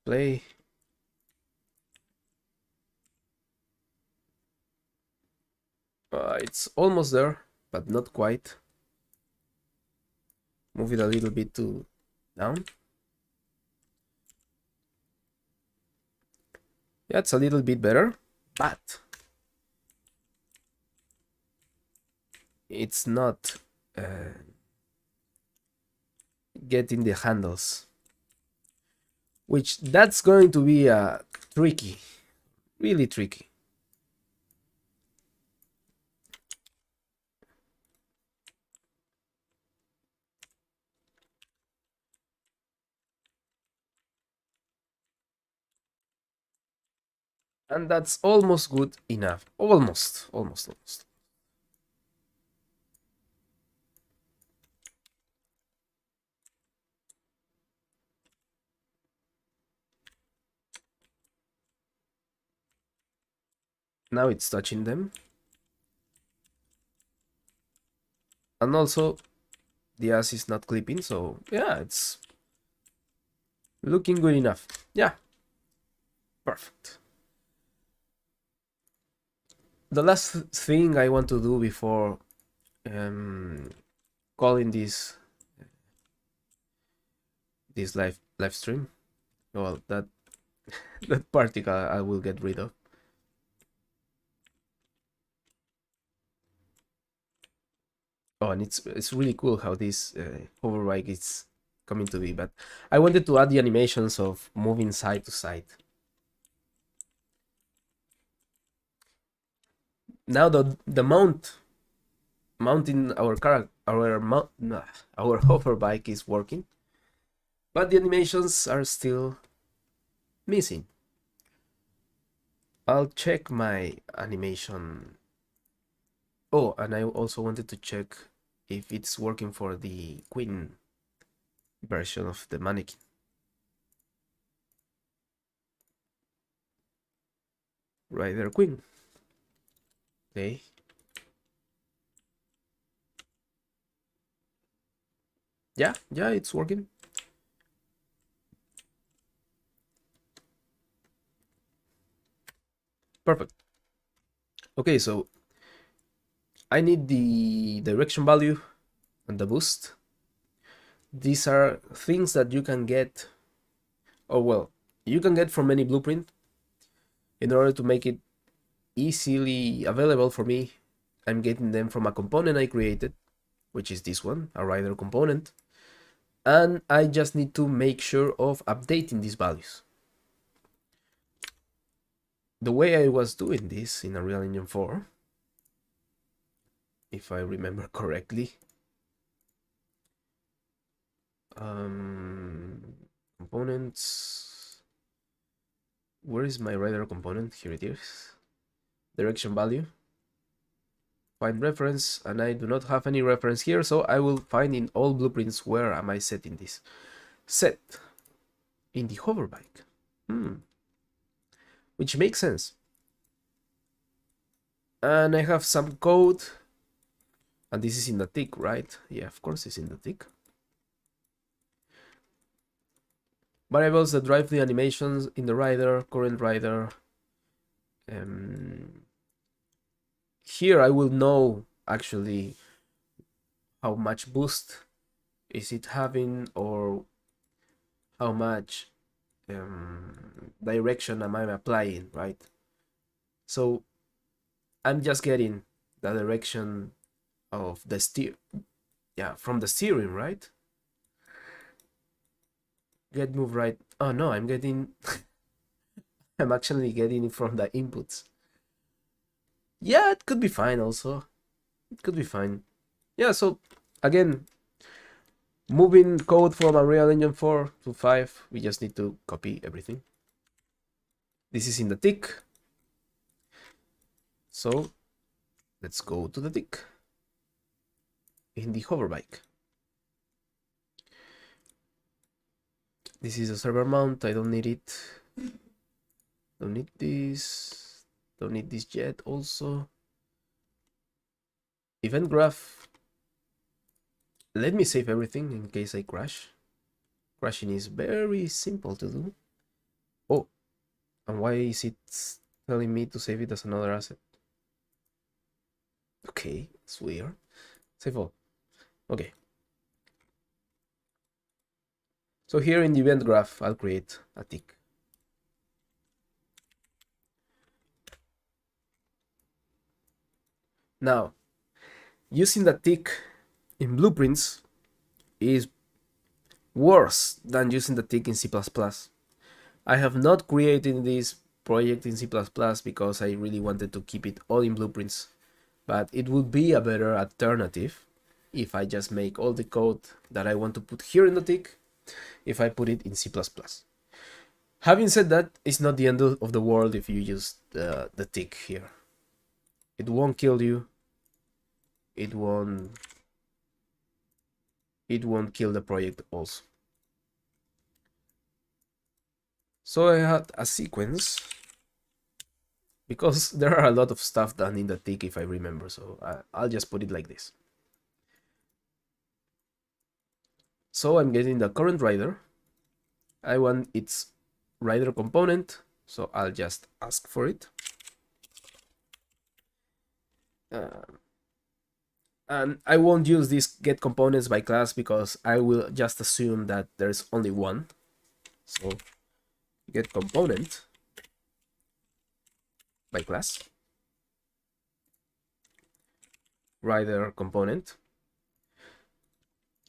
Play. It's almost there, but not quite. Move it a little bit to down. Yeah, it's a little bit better, but it's not getting the handles, which that's going to be tricky, really tricky. And that's almost good enough. Almost. Now it's touching them. And also, the ass is not clipping, so yeah, it's looking good enough. Yeah, perfect. The last thing I want to do before calling this live stream, well, that that particle I will get rid of. Oh, and it's really cool how this hoverbike is coming to be, but I wanted to add the animations of moving side to side. Now the mounting our hoverbike is working, but the animations are still missing. I'll check my animation. Oh, and I also wanted to check if it's working for the Queen version of the mannequin. Rider Queen. Okay. Yeah, it's working. Perfect. Okay, so I need the direction value and the boost. These are things that you can get, or well, you can get from any blueprint. In order to make it easily available for me, I'm getting them from a component I created, which is this one, a rider component. And I just need to make sure of updating these values. The way I was doing this in Unreal Engine 4, if I remember correctly, components, where is my rider component? Here it is. Direction value, find reference, and I do not have any reference here, so I will find in all blueprints where am I setting this. Set in the hoverbike, which makes sense. And I have some code, and this is in the tick, right? Yeah, of course it's in the tick. Variables that drive the animations in the rider, current rider. Here I will know actually how much boost is it having, or how much direction am I applying, right? So I'm just getting the direction of the from the steering, right? Get move right. Oh no, I'm getting I'm actually getting it from the inputs. Yeah, it could be fine also. It could be fine. Yeah, so again, moving code from Unreal Engine 4 to 5, we just need to copy everything. This is in the tick. So let's go to the tick in the Hoverbike. This is a server mount. I don't need it. Don't need this. Don't need this yet also. Event graph. Let me save everything in case I crash. Crashing is very simple to do. Oh, and why is it telling me to save it as another asset? Okay, it's weird. Save all. Okay. So here in the event graph, I'll create a tick. Now, using the tick in blueprints is worse than using the tick in C++. I have not created this project in C++ because I really wanted to keep it all in blueprints, but it would be a better alternative if I just make all the code that I want to put here in the tick, if I put it in C++. Having said that, it's not the end of the world if you use the tick here. It won't kill you. It won't kill the project also. So I had a sequence because there are a lot of stuff done in the tick if I remember, so I'll just put it like this. So I'm getting the current rider. I want its rider component, so I'll just ask for it. And I won't use this get components by class because I will just assume that there's only one. So get component by class, rider component.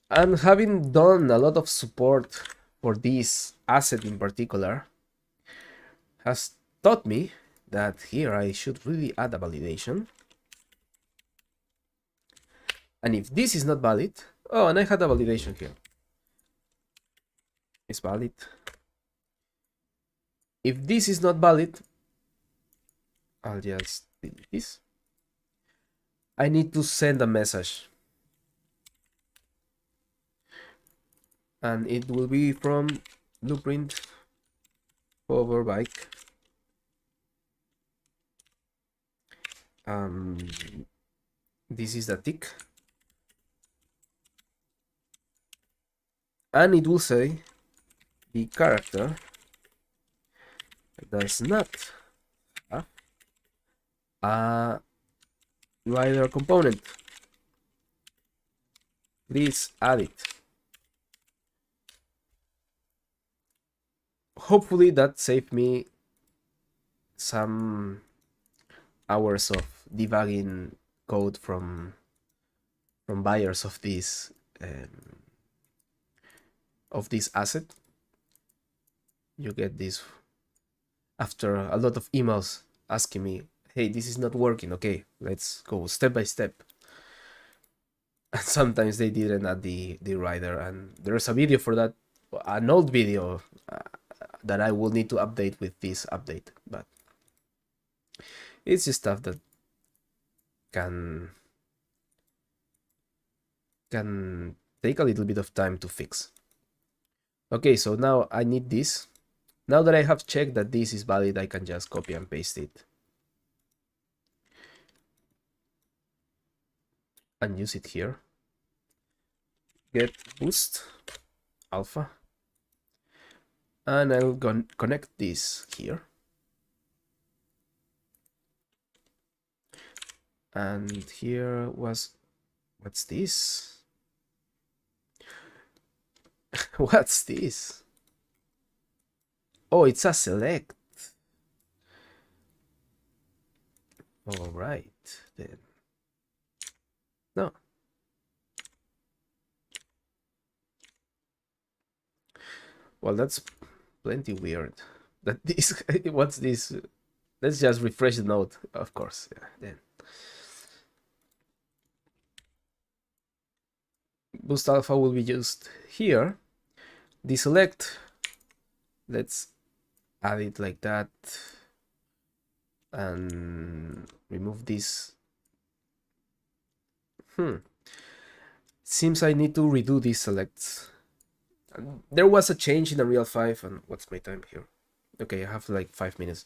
And having done a lot of support for this asset in particular has taught me that here I should really add a validation. And if this is not valid, oh, and I had a validation here. It's valid. If this is not valid, I'll just delete this. I need to send a message. And it will be from blueprint Hoverbike. This is the tick. And it will say the character does not have a rider component. Please add it. Hopefully that saved me some hours of debugging code from buyers of this asset. You get this after a lot of emails asking me, hey, this is not working. Okay, let's go step by step. And sometimes they didn't add the rider, and there's a video for that, an old video that I will need to update with this update, but it's just stuff that can take a little bit of time to fix. Okay, so now I need this. Now that I have checked that this is valid, I can just copy and paste it and use it here. Get boost alpha, and I'll connect this here. And here was, what's this? What's this? Oh, it's a select. All right, then. No. Well, that's plenty weird. That this, what's this? Let's just refresh the node, of course. Yeah, then. Boost alpha will be used here. Deselect. Let's add it like that. And remove this. Seems I need to redo these selects. There was a change in Unreal 5, and what's my time here? Okay, I have like 5 minutes.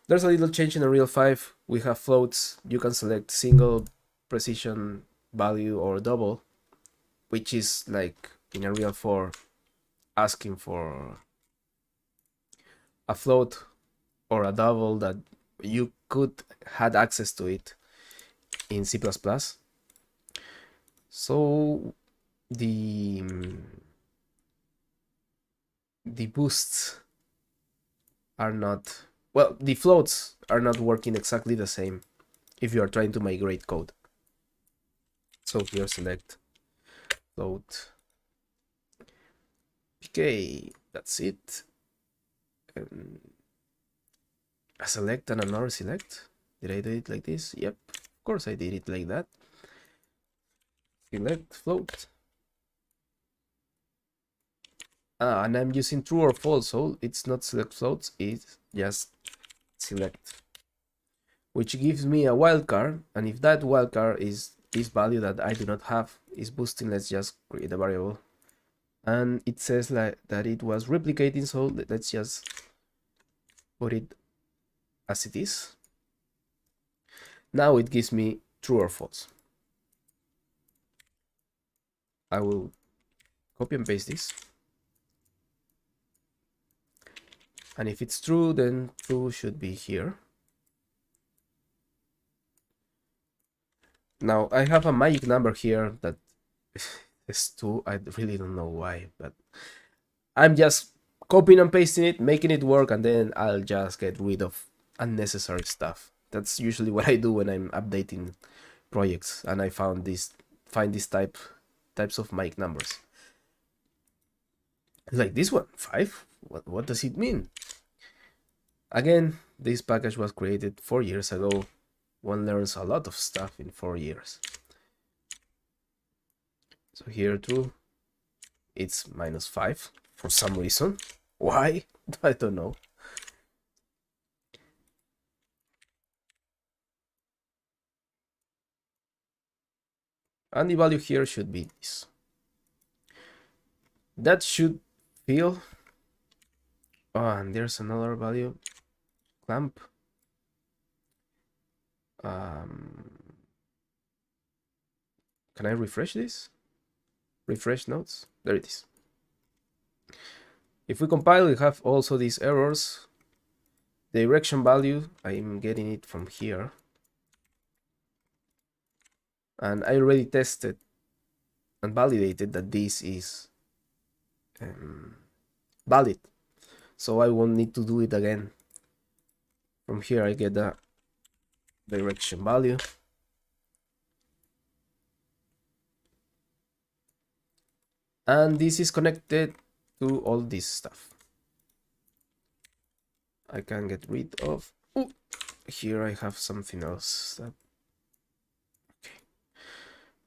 There's a little change in Unreal 5. We have floats. You can select single, precision, value, or double, which is like in Unreal 4 asking for a float or a double that you could had access to it in C++. So the boosts are not, well, the floats are not working exactly the same if you are trying to migrate code. So here select float pk, that's it. A select and another select. Did I do it like this? Yep, of course I did it like that. Select float. And I'm using true or false, so it's not select floats, it's just select, which gives me a wildcard. And if that wildcard is this value that I do not have, is boosting, let's just create a variable. And it says like that it was replicating, so let's just put it as it is. Now it gives me true or false. I will copy and paste this. And if it's true, then true should be here. Now I have a magic number here that is 2. I really don't know why, but I'm just copying and pasting it, making it work, and then I'll just get rid of unnecessary stuff. That's usually what I do when I'm updating projects, and I find these types of magic numbers. Like this one, 5. What does it mean? Again, this package was created 4 years ago. One learns a lot of stuff in 4 years. So here true, it's -5 for some reason. Why? I don't know. And the value here should be this. That should feel. Oh, and there's another value. Clamp. Can I refresh this? Refresh nodes. There it is. If we compile, we have also these errors. The direction value, I'm getting it from here. And I already tested and validated that this is valid. So I won't need to do it again. From here I get the direction value. And this is connected to all this stuff. I can get rid of. Oh, here I have something else. That... Okay.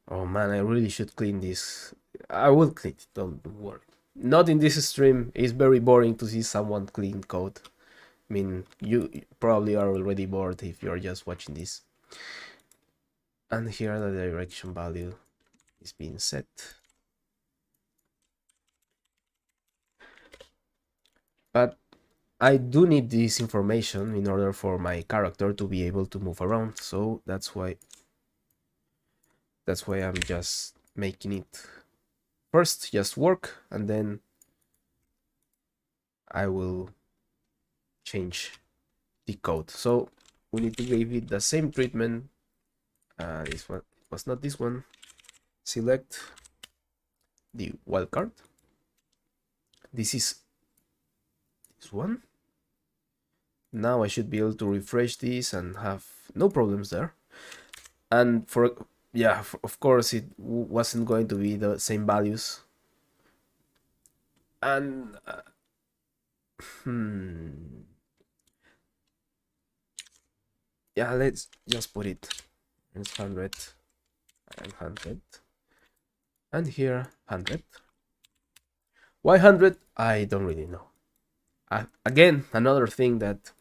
Oh man, I really should clean this. I will clean it, don't worry. Not in this stream. It's very boring to see someone clean code. I mean, you probably are already bored if you're just watching this. And here the direction value is being set. But I do need this information in order for my character to be able to move around, so that's why I'm just making it first just work, and then I will change the code. So we need to give it the same treatment. This one was not this one. Select the wildcard. this is this one. Now I should be able to refresh this and have no problems there. And of course it wasn't going to be the same values. And yeah, let's just put it. It's 100 and 100, and here 100. Why 100? I don't really know. Again, another thing that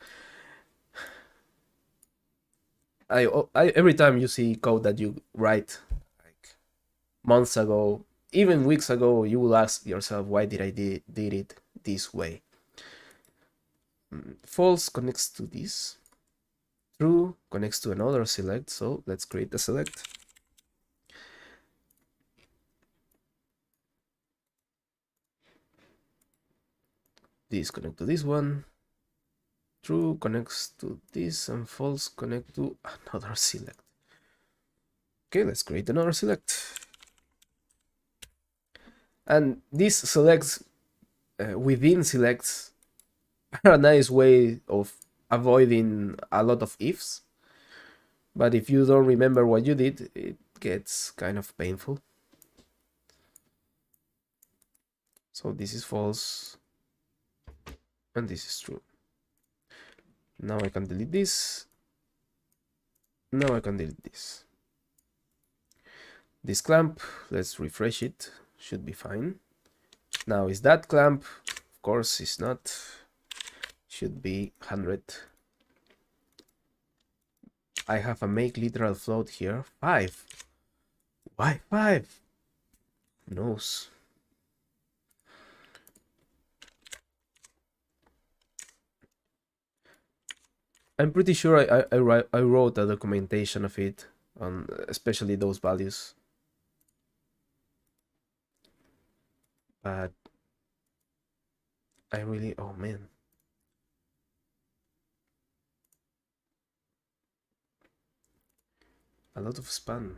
I every time you see code that you write like months ago, even weeks ago, you will ask yourself, why did I did it this way? False connects to this. True connects to another select. So let's create a select. This connect to this one. True connects to this, and false connect to another select. Okay, let's create another select. And these selects within selects are a nice way of avoiding a lot of ifs. But if you don't remember what you did, it gets kind of painful. So this is false, and this is true. Now I can delete this. Now I can delete this. This clamp, let's refresh it, should be fine. Now is that clamp? Of course it's not. Should be 100. I have a make literal float here. 5. Why 5? Who knows? I'm pretty sure I wrote a documentation of it on especially those values. But I really, oh man. A lot of spam.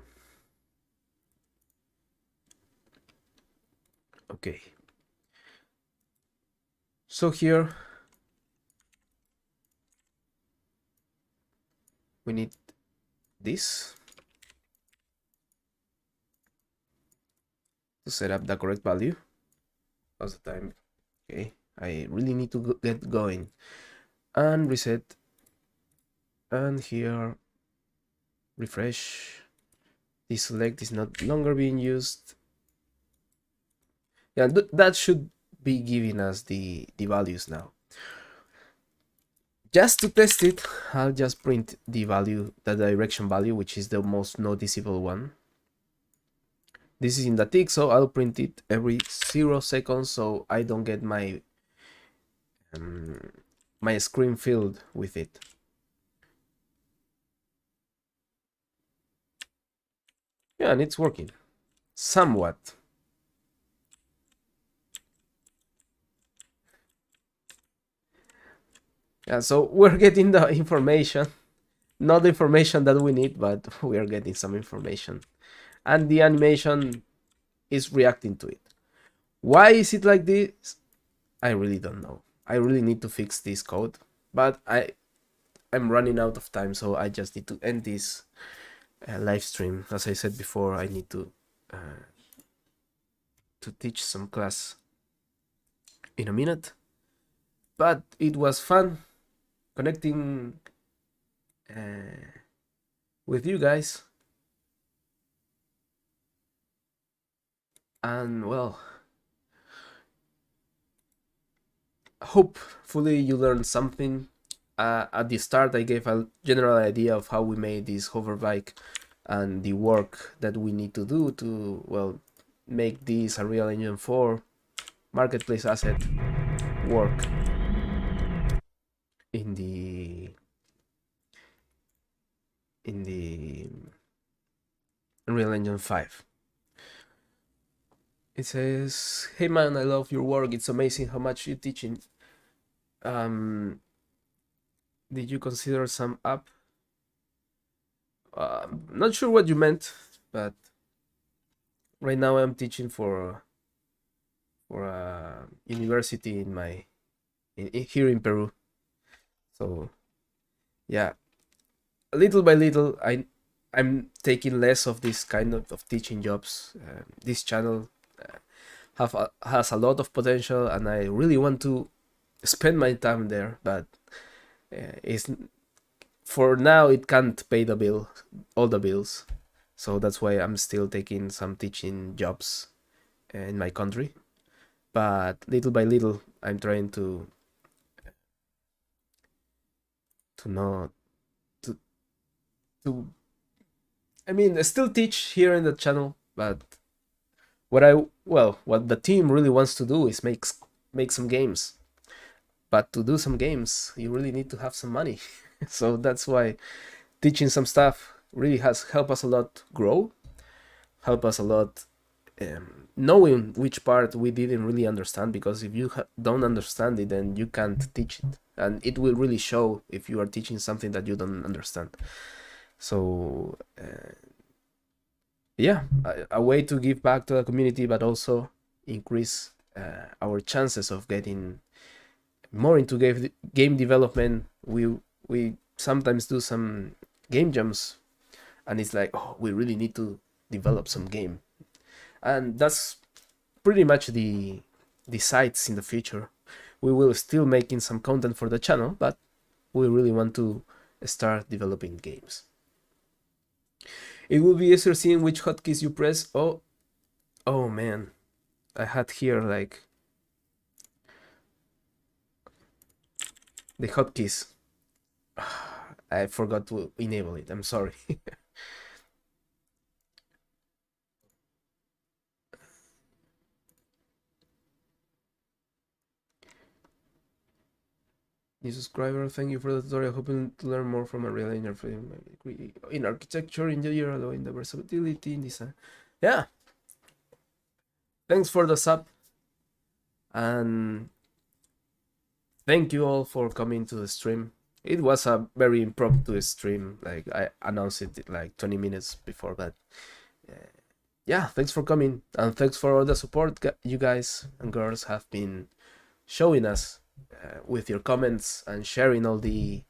Okay. So here we need this to set up the correct value. How's the time? Okay, I really need to get going. And reset. And here, refresh. This select is not longer being used. Yeah, that should be giving us the values now. Just to test it, I'll just print the value, the direction value, which is the most noticeable one. This is in the tick, so I'll print it every 0 seconds so I don't get my my screen filled with it. Yeah, and it's working somewhat. Yeah, so we're getting the information, not the information that we need, but we are getting some information, and the animation is reacting to it. Why is it like this? I really don't know. I really need to fix this code, but I'm running out of time, so I just need to end this live stream. As I said before, I need to teach some class in a minute, but it was fun connecting with you guys, and well, hopefully you learned something. At the start I gave a general idea of how we made this hoverbike and the work that we need to do to, well, make this a Real Engine 4 marketplace asset work in the Unreal Engine 5. It says, "Hey man, I love your work. It's amazing how much you're teaching. Did you consider some app?" Not sure what you meant, but right now I'm teaching for for a university in my here in Peru. So yeah, little by little, I'm taking less of this kind of teaching jobs. This channel has a lot of potential, and I really want to spend my time there, but it's for now it can't pay all the bills. So that's why I'm still taking some teaching jobs in my country. But little by little, I'm trying to not to to I mean, I still teach here in the channel, but what the team really wants to do is make some games. But to do some games, you really need to have some money. So that's why teaching some stuff really has helped us a lot grow, help us a lot knowing which part we didn't really understand, because if you don't understand it, then you can't teach it, and it will really show if you are teaching something that you don't understand. So yeah, a way to give back to the community, but also increase our chances of getting more into game development. We sometimes do some game jams, and it's like, oh, we really need to develop some game, and that's pretty much the sites in the future. We will still making some content for the channel, but we really want to start developing games. It will be easier seeing which hotkeys you press. Oh man, I had here like the hotkeys. I forgot to enable it. I'm sorry. New subscriber, thank you for the tutorial. Hoping to learn more from a real in architecture, in general, in the versatility in design. Yeah. Thanks for the sub, and thank you all for coming to the stream. It was a very impromptu stream. Like I announced it like 20 minutes before, but yeah, thanks for coming, and thanks for all the support you guys and girls have been showing us with your comments and sharing all the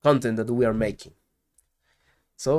content that we are making. So